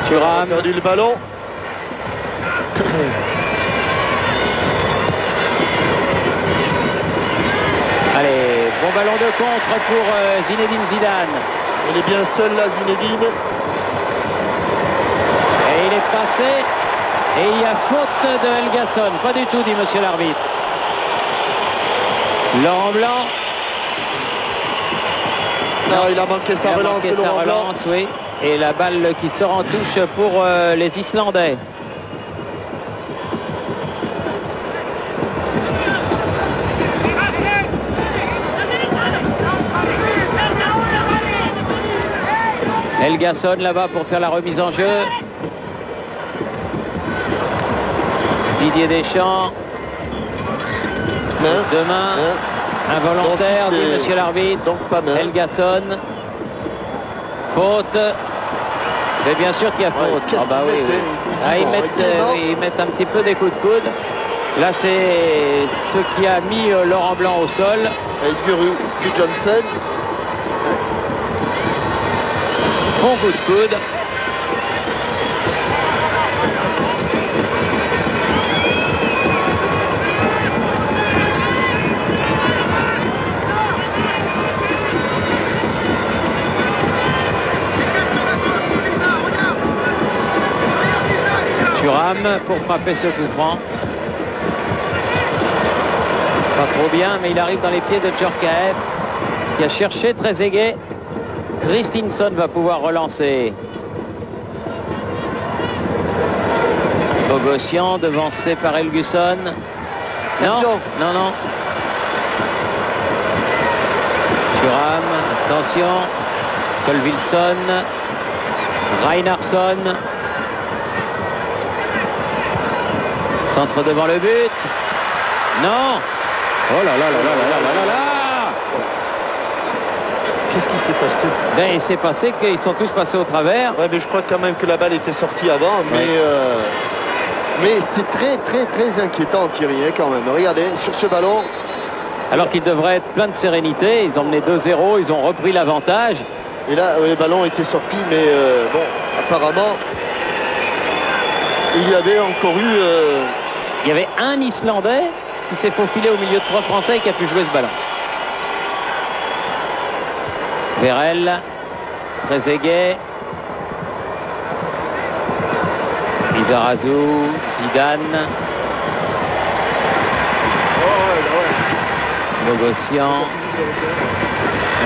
Thuram a perdu le ballon. Allez, bon ballon de contre pour Zinedine Zidane. Il est bien seul là, Zinedine. Et il est passé. Et il y a faute de Helgason. Pas du tout, dit monsieur l'arbitre. Laurent Blanc. Non, il a manqué sa relance, Laurent Blanc. Oui. Et la balle qui sort en touche pour les Islandais. Helgason là-bas pour faire la remise en jeu. Didier Deschamps. Demain, involontaire, dit monsieur l'arbitre. Donc pas main. Helgason. Faute. Mais bien sûr qu'il y a faute. Ah bah oui, ils mettent un petit peu des coups de coude. Là, c'est ce qui a mis Laurent Blanc au sol. Et Gudjohnsen. Bon coup de coude. Thuram pour frapper ce coup franc. Pas trop bien, mais il arrive dans les pieds de Djorkaeff qui a cherché Trezeguet. Christinsson va pouvoir relancer. Bogossian devancé par Helgusson. Non, non. Thuram, attention. Kolvitsson. Reinhardsson. Centre devant le but. Non. Oh là là là là là là là là. Qu'est-ce qui s'est passé? Ben, il s'est passé qu'ils sont tous passés au travers. Ouais, mais je crois quand même que la balle était sortie avant. Mais c'est très inquiétant, Thierry, hein, quand même. Regardez, sur ce ballon. Alors qu'il devrait être plein de sérénité. Ils ont mené 2-0, ils ont repris l'avantage. Et là, les ballons étaient sortis, mais bon, apparemment... il y avait encore eu... Il y avait un Islandais qui s'est faufilé au milieu de 3 Français et qui a pu jouer ce ballon. Vérel, Trezeguet, Lizarazu, Zidane, Bogossian.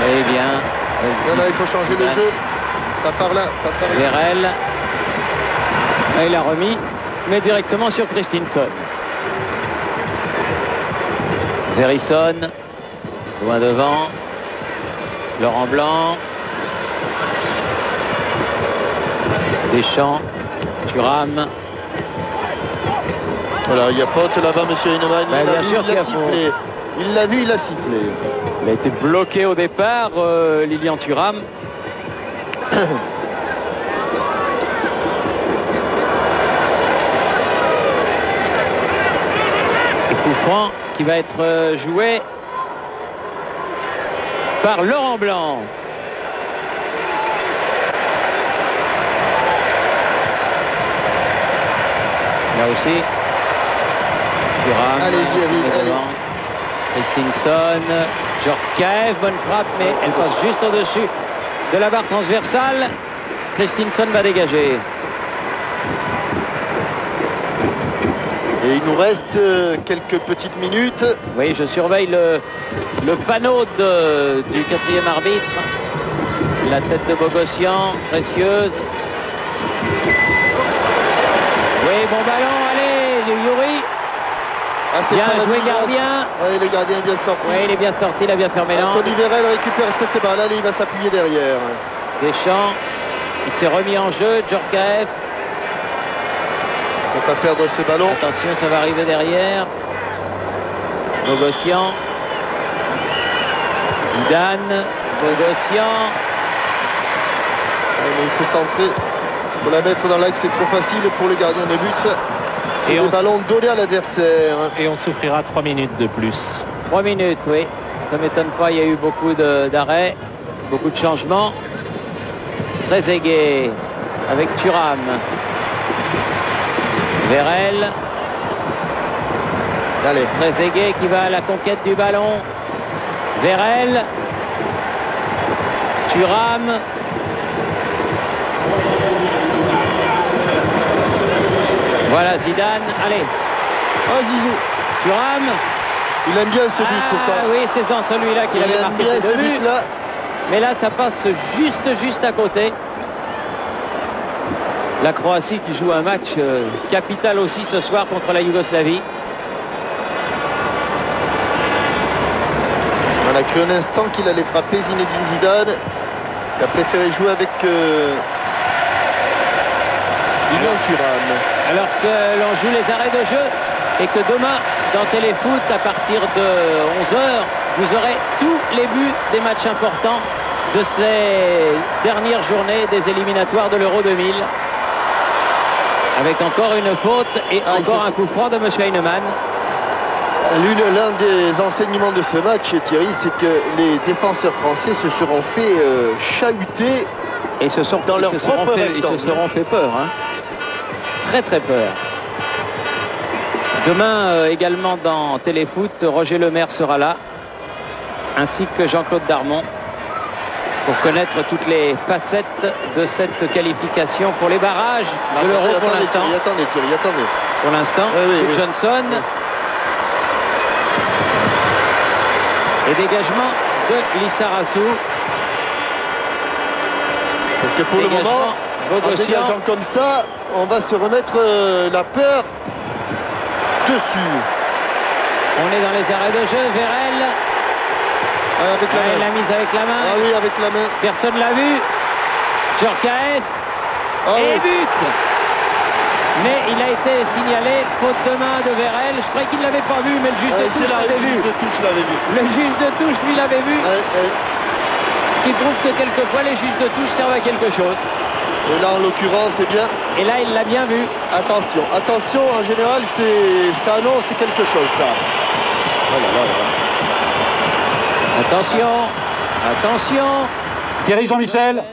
Eh bien, Là, il faut changer le jeu. Pas par là, pas par là. Vérel. Et il a remis, mais directement sur Christensen. Verisson, loin devant. Laurent Blanc. Deschamps. Thuram. Voilà, il y a faute là-bas, monsieur Heinemann. Ben, bien sûr qu'il y a sifflé. Il l'a vu, il a sifflé. Il a été bloqué au départ, Lilian Thuram. Et coup franc qui va être joué par Laurent Blanc. Là aussi, Thuram. Allez, Viavid, allez. Christensen, Djorkaeff, bonne frappe, mais elle passe juste au-dessus de la barre transversale. Christensen va dégager. Et il nous reste quelques petites minutes. Oui, je surveille le panneau du 4e arbitre. La tête de Bogossian, précieuse. Oui, bon ballon, allez, Yuri. Ah, c'est Bien pas la joué, double gardien. Oui, le gardien est bien sorti. Oui, il est bien sorti, il a bien fermé l'angle. Anthony Vérel récupère cette balle. Allez, il va s'appuyer derrière. Deschamps, il s'est remis en jeu, Djorkaeff. Il ne faut pas perdre ce ballon. Attention, ça va arriver derrière. Bogossian. Zidane. Bogossian. Ouais, mais il faut centrer. Pour la mettre dans l'axe, c'est trop facile pour le gardien de but. C'est le ballon donné à l'adversaire. Et on souffrira 3 minutes de plus. 3 minutes, oui. Ça ne m'étonne pas, il y a eu beaucoup d'arrêts, beaucoup de changements. Trezeguet avec Thuram. Vérel. Allez. Trezeguet qui va à la conquête du ballon. Vérel. Thuram. Voilà Zidane. Allez. Ah, Zizou. Thuram. Il aime bien ce but pourtant. Ah oui, c'est dans celui-là qu'il Il avait aime marqué bien ses ce deux buts. but-là. Mais là, ça passe juste à côté. La Croatie qui joue un match capital aussi ce soir contre la Yougoslavie. On a cru un instant qu'il allait frapper Zinedine Zidane. Il a préféré jouer avec Lilian Thuram. Alors que l'on joue les arrêts de jeu et que demain, dans Téléfoot, à partir de 11h, vous aurez tous les buts des matchs importants de ces dernières journées des éliminatoires de l'Euro 2000. Avec encore une faute et encore un coup franc de M. Heinemann. L'un des enseignements de ce match, Thierry, c'est que les défenseurs français se seront fait chahuter et se sont, dans leur propre rectangle. Ils se seront fait peur. Hein. Très très peur. Demain également dans Téléfoot, Roger Lemaire sera là, ainsi que Jean-Claude Darmon, pour connaître toutes les facettes de cette qualification pour les barrages de l'Euro pour l'instant. Attendez, Thierry, attendez. Pour l'instant, oui. Johnson. Et dégagement de Lissarassou. Parce que pour le moment, en dégageant comme ça, on va se remettre la peur dessus. On est dans les arrêts de jeu. Vérel. Avec la main. Il l'a mise avec la main. Ah oui, avec la main. Personne l'a vu. Djorkaeff. Et but. Mais il a été signalé faute de main de Vérel. Je croyais qu'il ne l'avait pas vu, mais le juge de touche l'avait vu. Le juge de touche, lui, l'avait vu. Ce qui prouve que quelquefois, les juges de touche servent à quelque chose. Et là, en l'occurrence, c'est bien. Et là, il l'a bien vu. Attention, attention, en général, ça annonce quelque chose, ça. Attention, attention. Thierry Jean-Michel.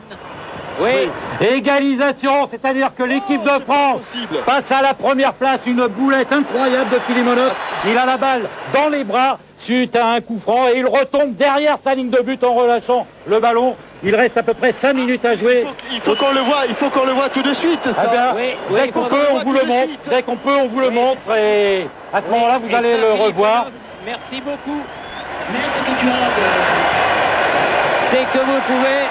Oui. Égalisation, c'est-à-dire que l'équipe de France passe à la première place, une boulette incroyable de Filimonov. Il a la balle dans les bras suite à un coup franc et il retombe derrière sa ligne de but en relâchant le ballon. Il reste à peu près 5 minutes à jouer. Il faut qu'on le voit tout de suite, ça. Ah bien, Oui, dès qu'on peut, on vous le montre. Dès qu'on peut, on vous le montre et à ce moment-là, vous allez le revoir. Merci beaucoup. Dès que vous pouvez,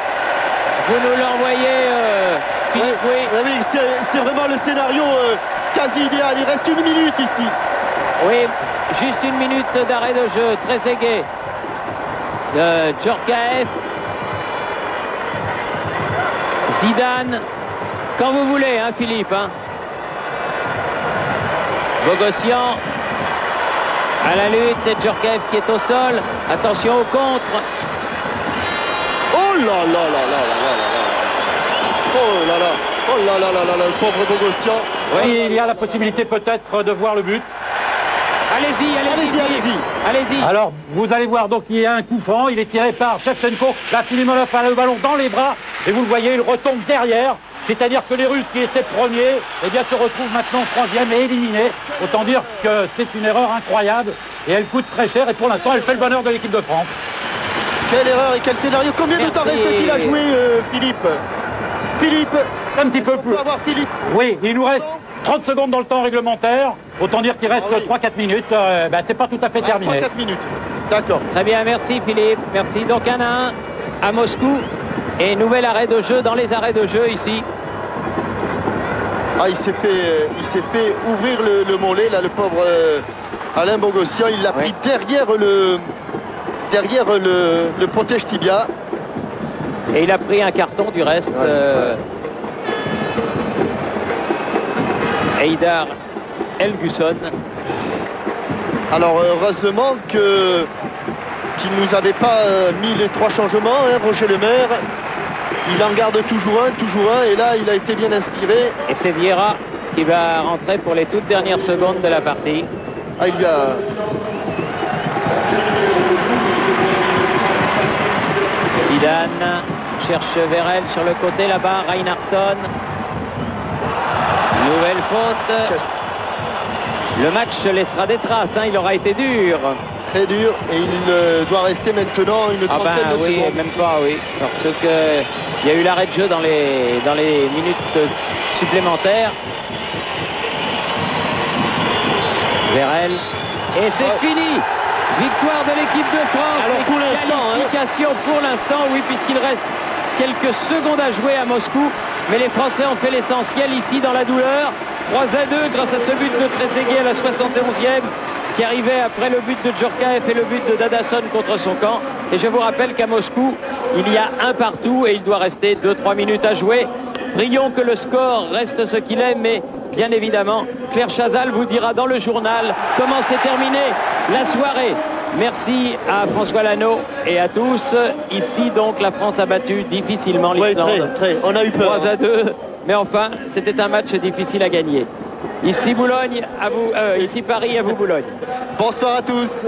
vous nous l'envoyez, Philippe. Oui, c'est vraiment le scénario quasi idéal. Il reste 1 minute ici. Oui, juste 1 minute d'arrêt de jeu. Trezeguet de Djorkaeff. Zidane, quand vous voulez, hein, Philippe. Hein. Bogossian à la lutte et Djorkaeff qui est au sol. Attention au contre. Oh là là là là là là là. Oh là là. Oh là là là là là, le pauvre Bogossian. Oui, il y a la possibilité peut-être de voir le but. Allez-y. Alors, vous allez voir, donc, il y a un coup franc. Il est tiré par Shevchenko. Là, Filimonov a le ballon dans les bras. Et vous le voyez, il retombe derrière. C'est-à-dire que les Russes qui étaient premiers, eh bien, se retrouvent maintenant 3e et éliminés. Autant dire que c'est une erreur incroyable. Et elle coûte très cher. Et pour l'instant, elle fait le bonheur de l'équipe de France. Quelle erreur et quel scénario. Combien de temps reste-t-il à jouer, Philippe? Un petit peu plus. On peut avoir Philippe. Oui, il nous reste 30 secondes dans le temps réglementaire. Autant dire qu'il reste 3-4 minutes. C'est pas tout à fait terminé. 3-4 minutes. D'accord. Très bien, merci Philippe. Merci. Donc 1-1 à Moscou. Et nouvel arrêt de jeu dans les arrêts de jeu ici. Ah, il s'est fait ouvrir le mollet, là, le pauvre Alain Bogossian. Il l'a pris derrière le protège tibia. Et il a pris un carton du reste. Eidar Elgusson. Alors heureusement qu'il ne nous avait pas mis les 3 changements, hein, Roger Lemaire. Il en garde toujours un, et là il a été bien inspiré. Et c'est Vieira qui va rentrer pour les toutes dernières secondes de la partie. Ah, il lui a... Zidane cherche Vérel sur le côté là-bas, Reinhardsson. Nouvelle faute. Le match se laissera des traces, hein, il aura été dur. Très dur, et il doit rester maintenant une trentaine de secondes. Même pas, oui. Parce qu'il y a eu l'arrêt de jeu dans les minutes supplémentaires. Vérel. Et c'est fini. Victoire de l'équipe de France. Alors pour l'instant, qualification pour l'instant, oui, puisqu'il reste quelques secondes à jouer à Moscou. Mais les Français ont fait l'essentiel ici dans la douleur. 3-2 grâce à ce but de Trezeguet à la 71e qui arrivait après le but de Djorkaeff et le but de Dadasson contre son camp. Et je vous rappelle qu'à Moscou, il y a 1 partout et il doit rester 2-3 minutes à jouer. Prions que le score reste ce qu'il est, mais bien évidemment, Claire Chazal vous dira dans le journal comment s'est terminée la soirée. Merci à François Lano et à tous. Ici, donc, la France a battu difficilement l'Islande. On a eu peur. 3-2, mais enfin, c'était un match difficile à gagner. Ici Boulogne, ici Paris, à vous Boulogne. Bonsoir à tous.